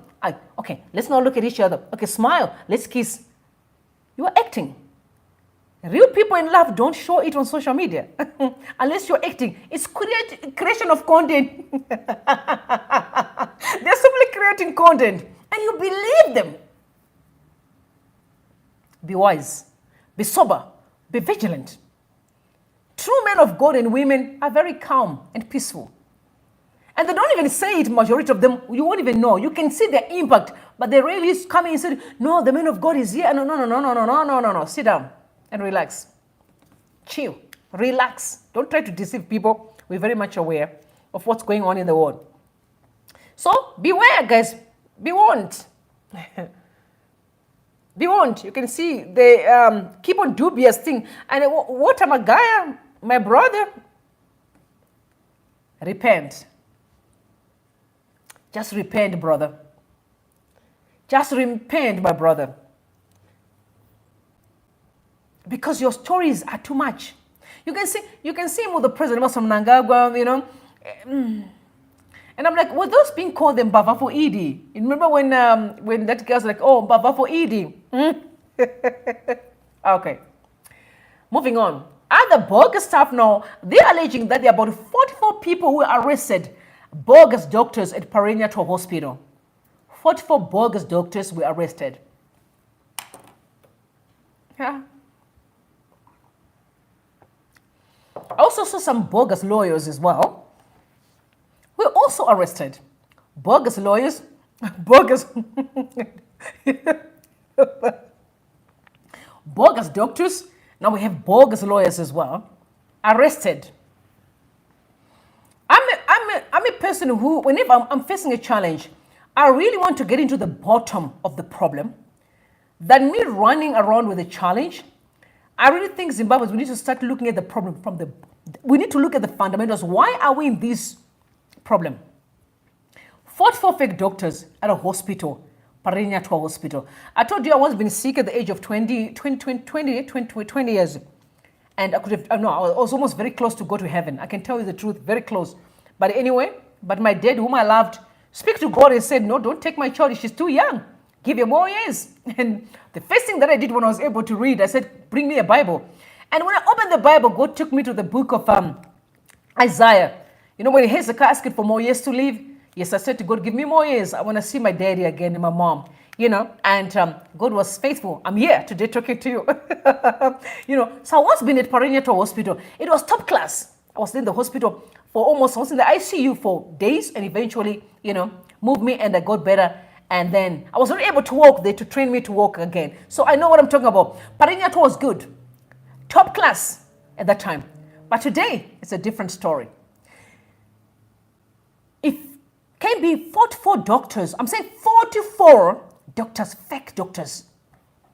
Okay, let's not look at each other. Okay, smile. Let's kiss. You are acting. Real people in love don't show it on social media. Unless you're acting. It's creation of content. They're simply creating content. And you believe them. Be wise. Be sober. Be vigilant. True men of God and women are very calm and peaceful. And they don't even say it, majority of them, you won't even know. You can see their impact, but they really come in and say, no, the man of God is here. No. Sit down and relax. Chill. Relax. Don't try to deceive people. We're very much aware of what's going on in the world. So beware, guys. Be warned. Be warned. You can see they keep on dubious thing. And what am a guy, my brother? Repent. Just repent, brother. Just repent, my brother. Because your stories are too much. You can see him with the president of Mnangagwa, you know. And I'm like, were those being called them Bava for Edie? You remember when that girl's like, oh, Bava for Edie? Okay. Moving on. Other bogus stuff now, they're alleging that there are about 44 people who were arrested, bogus doctors at Perinatal Hospital. 44 bogus doctors were arrested. Yeah. I also saw some bogus lawyers as well. Were also arrested. Bogus lawyers bogus, bogus doctors. Now we have bogus lawyers as well. Arrested. I'm a person who, whenever I'm facing a challenge, I really want to get into the bottom of the problem. Than me running around with a challenge, I really think Zimbabweans, we need to start looking at the problem from the, we need to look at the fundamentals. Why are we in this problem? 44 fake doctors at a hospital, Parinatua Hospital. I told you I once been sick at the age of 20 years. And I could have, no, I was almost very close to go to heaven. I can tell you the truth, very close. But anyway, but my dad, whom I loved, speak to God and said, no, don't take my child, she's too young. Give her more years. And the first thing that I did when I was able to read, I said, bring me a Bible. And when I opened the Bible, God took me to the book of Isaiah. You know, when Hezekiah asked for more years to live, yes, I said to God, give me more years. I want to see my daddy again and my mom. You know, and God was faithful. I'm here today talking to you. You know, so I once been at Parinatua Hospital. It was top class. I was in the hospital for almost, I was in the ICU for days, and eventually, you know, moved me and I got better. And then I was not able to walk there to train me to walk again. So I know what I'm talking about. Parinatua was good. Top class at that time. But today, it's a different story. If can be 44 doctors, I'm saying 44 doctors, fake doctors,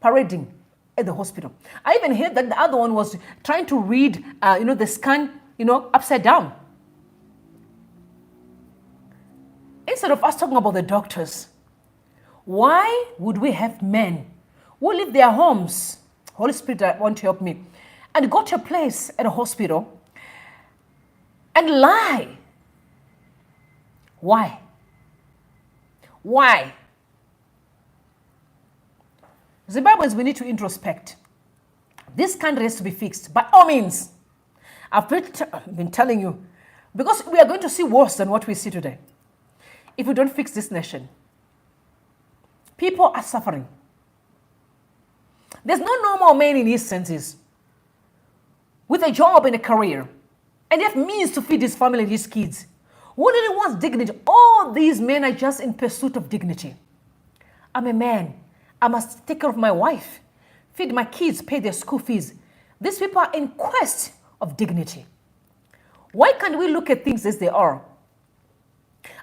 parading at the hospital. I even heard that the other one was trying to read, you know, the scan, you know, upside down. Instead of us talking about the doctors, why would we have men who leave their homes, Holy Spirit, I want to help me, and go to a place at a hospital and lie? Why? Why? Zimbabweans, we need to introspect. This country has to be fixed by all means. I've been telling you, because we are going to see worse than what we see today if we don't fix this nation. People are suffering. There's no normal man in his senses with a job and a career, and he has means to feed his family and his kids. Who really wants dignity? All these men are just in pursuit of dignity. I'm a man. I must take care of my wife, feed my kids, pay their school fees. These people are in quest of dignity. Why can't we look at things as they are?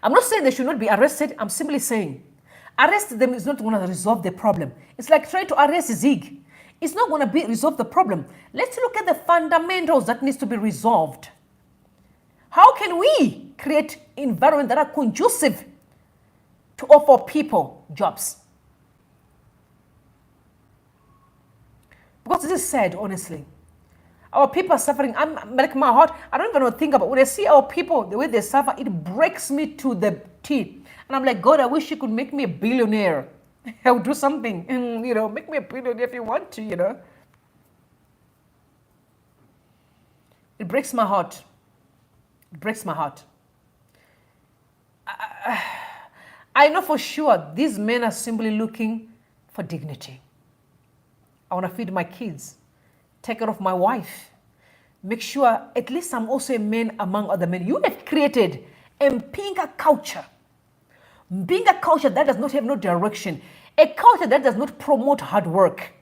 I'm not saying they should not be arrested. I'm simply saying arrest them is not going to resolve the problem. It's like trying to arrest Zig. It's not going to resolve the problem. Let's look at the fundamentals that needs to be resolved. How can we create environment that are conducive to offer people jobs? Because this is sad, honestly. Our people are suffering. I'm like my heart. I don't even want to think about it. When I see our people, the way they suffer, it breaks me to the teeth. And I'm like, God, I wish you could make me a billionaire. I would do something. And, you know, make me a billionaire if you want to, you know. It breaks my heart. It breaks my heart. I know for sure these men are simply looking for dignity. I want to feed my kids, take care of my wife, make sure at least I'm also a man among other men. You have created a Mpinga culture. Mpinga culture that does not have no direction. A culture that does not promote hard work,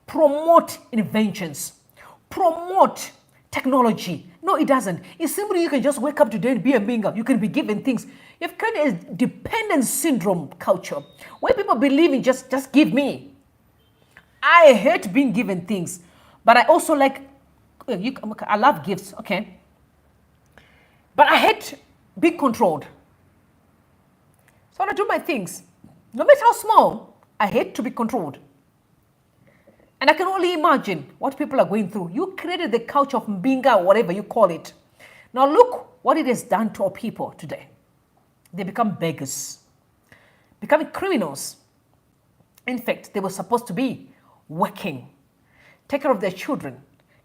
promote inventions, promote technology. No, it doesn't. It's simply you can just wake up today and be a Mpinga. You can be given things. You've created a dependent syndrome culture where people believe in just give me. I hate being given things, but I also like, I love gifts, okay? But I hate being controlled. So when I do my things, no matter how small, I hate to be controlled. And I can only imagine what people are going through. You created the culture of Mpinga, whatever you call it. Now look what it has done to our people today. They become beggars, becoming criminals. In fact, they were supposed to be working, take care of their children,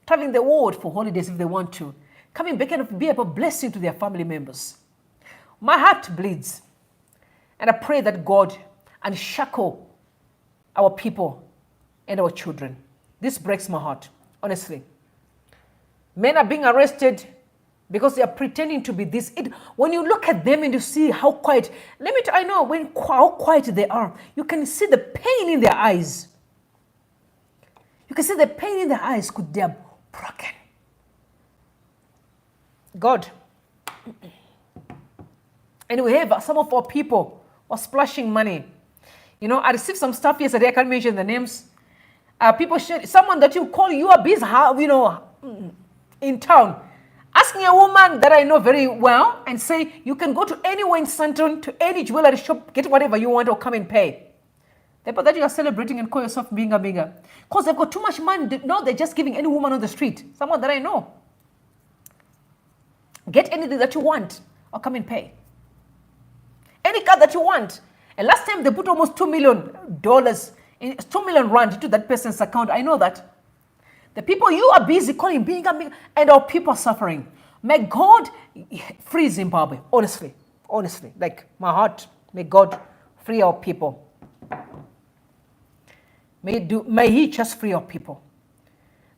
traveling the world for holidays if they want to, coming back and be a blessing to their family members. My heart bleeds, and I pray that God unshackle our people and our children. This breaks my heart, honestly. Men are being arrested because they are pretending to be this. When you look at them and you see how quiet, I know how quiet they are, you can see the pain in their eyes. You can see the pain in their eyes. Could they are broken? God. And we have some of our people who are splashing money. You know, I received some stuff yesterday. I can't mention the names. People shared, someone that you call your business, in town, asking a woman that I know very well and say, you can go to anywhere in Santon, to any jewelry shop, get whatever you want or come and pay. The people that you are celebrating and call yourself bigger. Because they've got too much money. No, they're just giving any woman on the street, someone that I know. Get anything that you want or come and pay. Any car that you want. And last time they put almost $2 million, 2 million rand into that person's account. I know that. The people you are busy calling bigger, and our people are suffering. May God free Zimbabwe, honestly, like my heart. May God free our people. May He just free our people.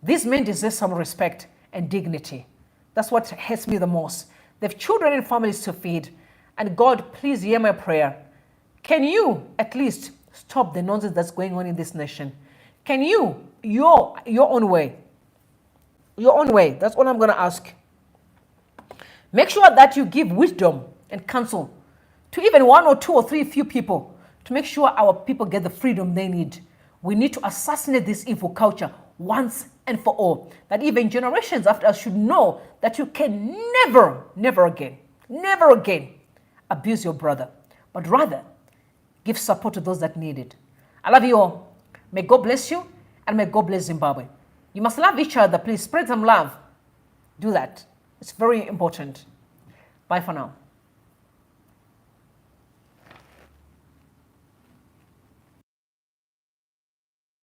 These men deserve some respect and dignity. That's what hurts me the most. They have children and families to feed. And God, please hear my prayer. Can you at least stop the nonsense that's going on in this nation? Can you, your own way, that's all I'm going to ask. Make sure that you give wisdom and counsel to even 1 or 2 or 3 few people to make sure our people get the freedom they need. We need to assassinate this evil culture once and for all. That even generations after us should know that you can never again abuse your brother, but rather give support to those that need it. I love you all. May God bless you, and may God bless Zimbabwe. You must love each other. Please spread some love. Do that. It's very important. Bye for now.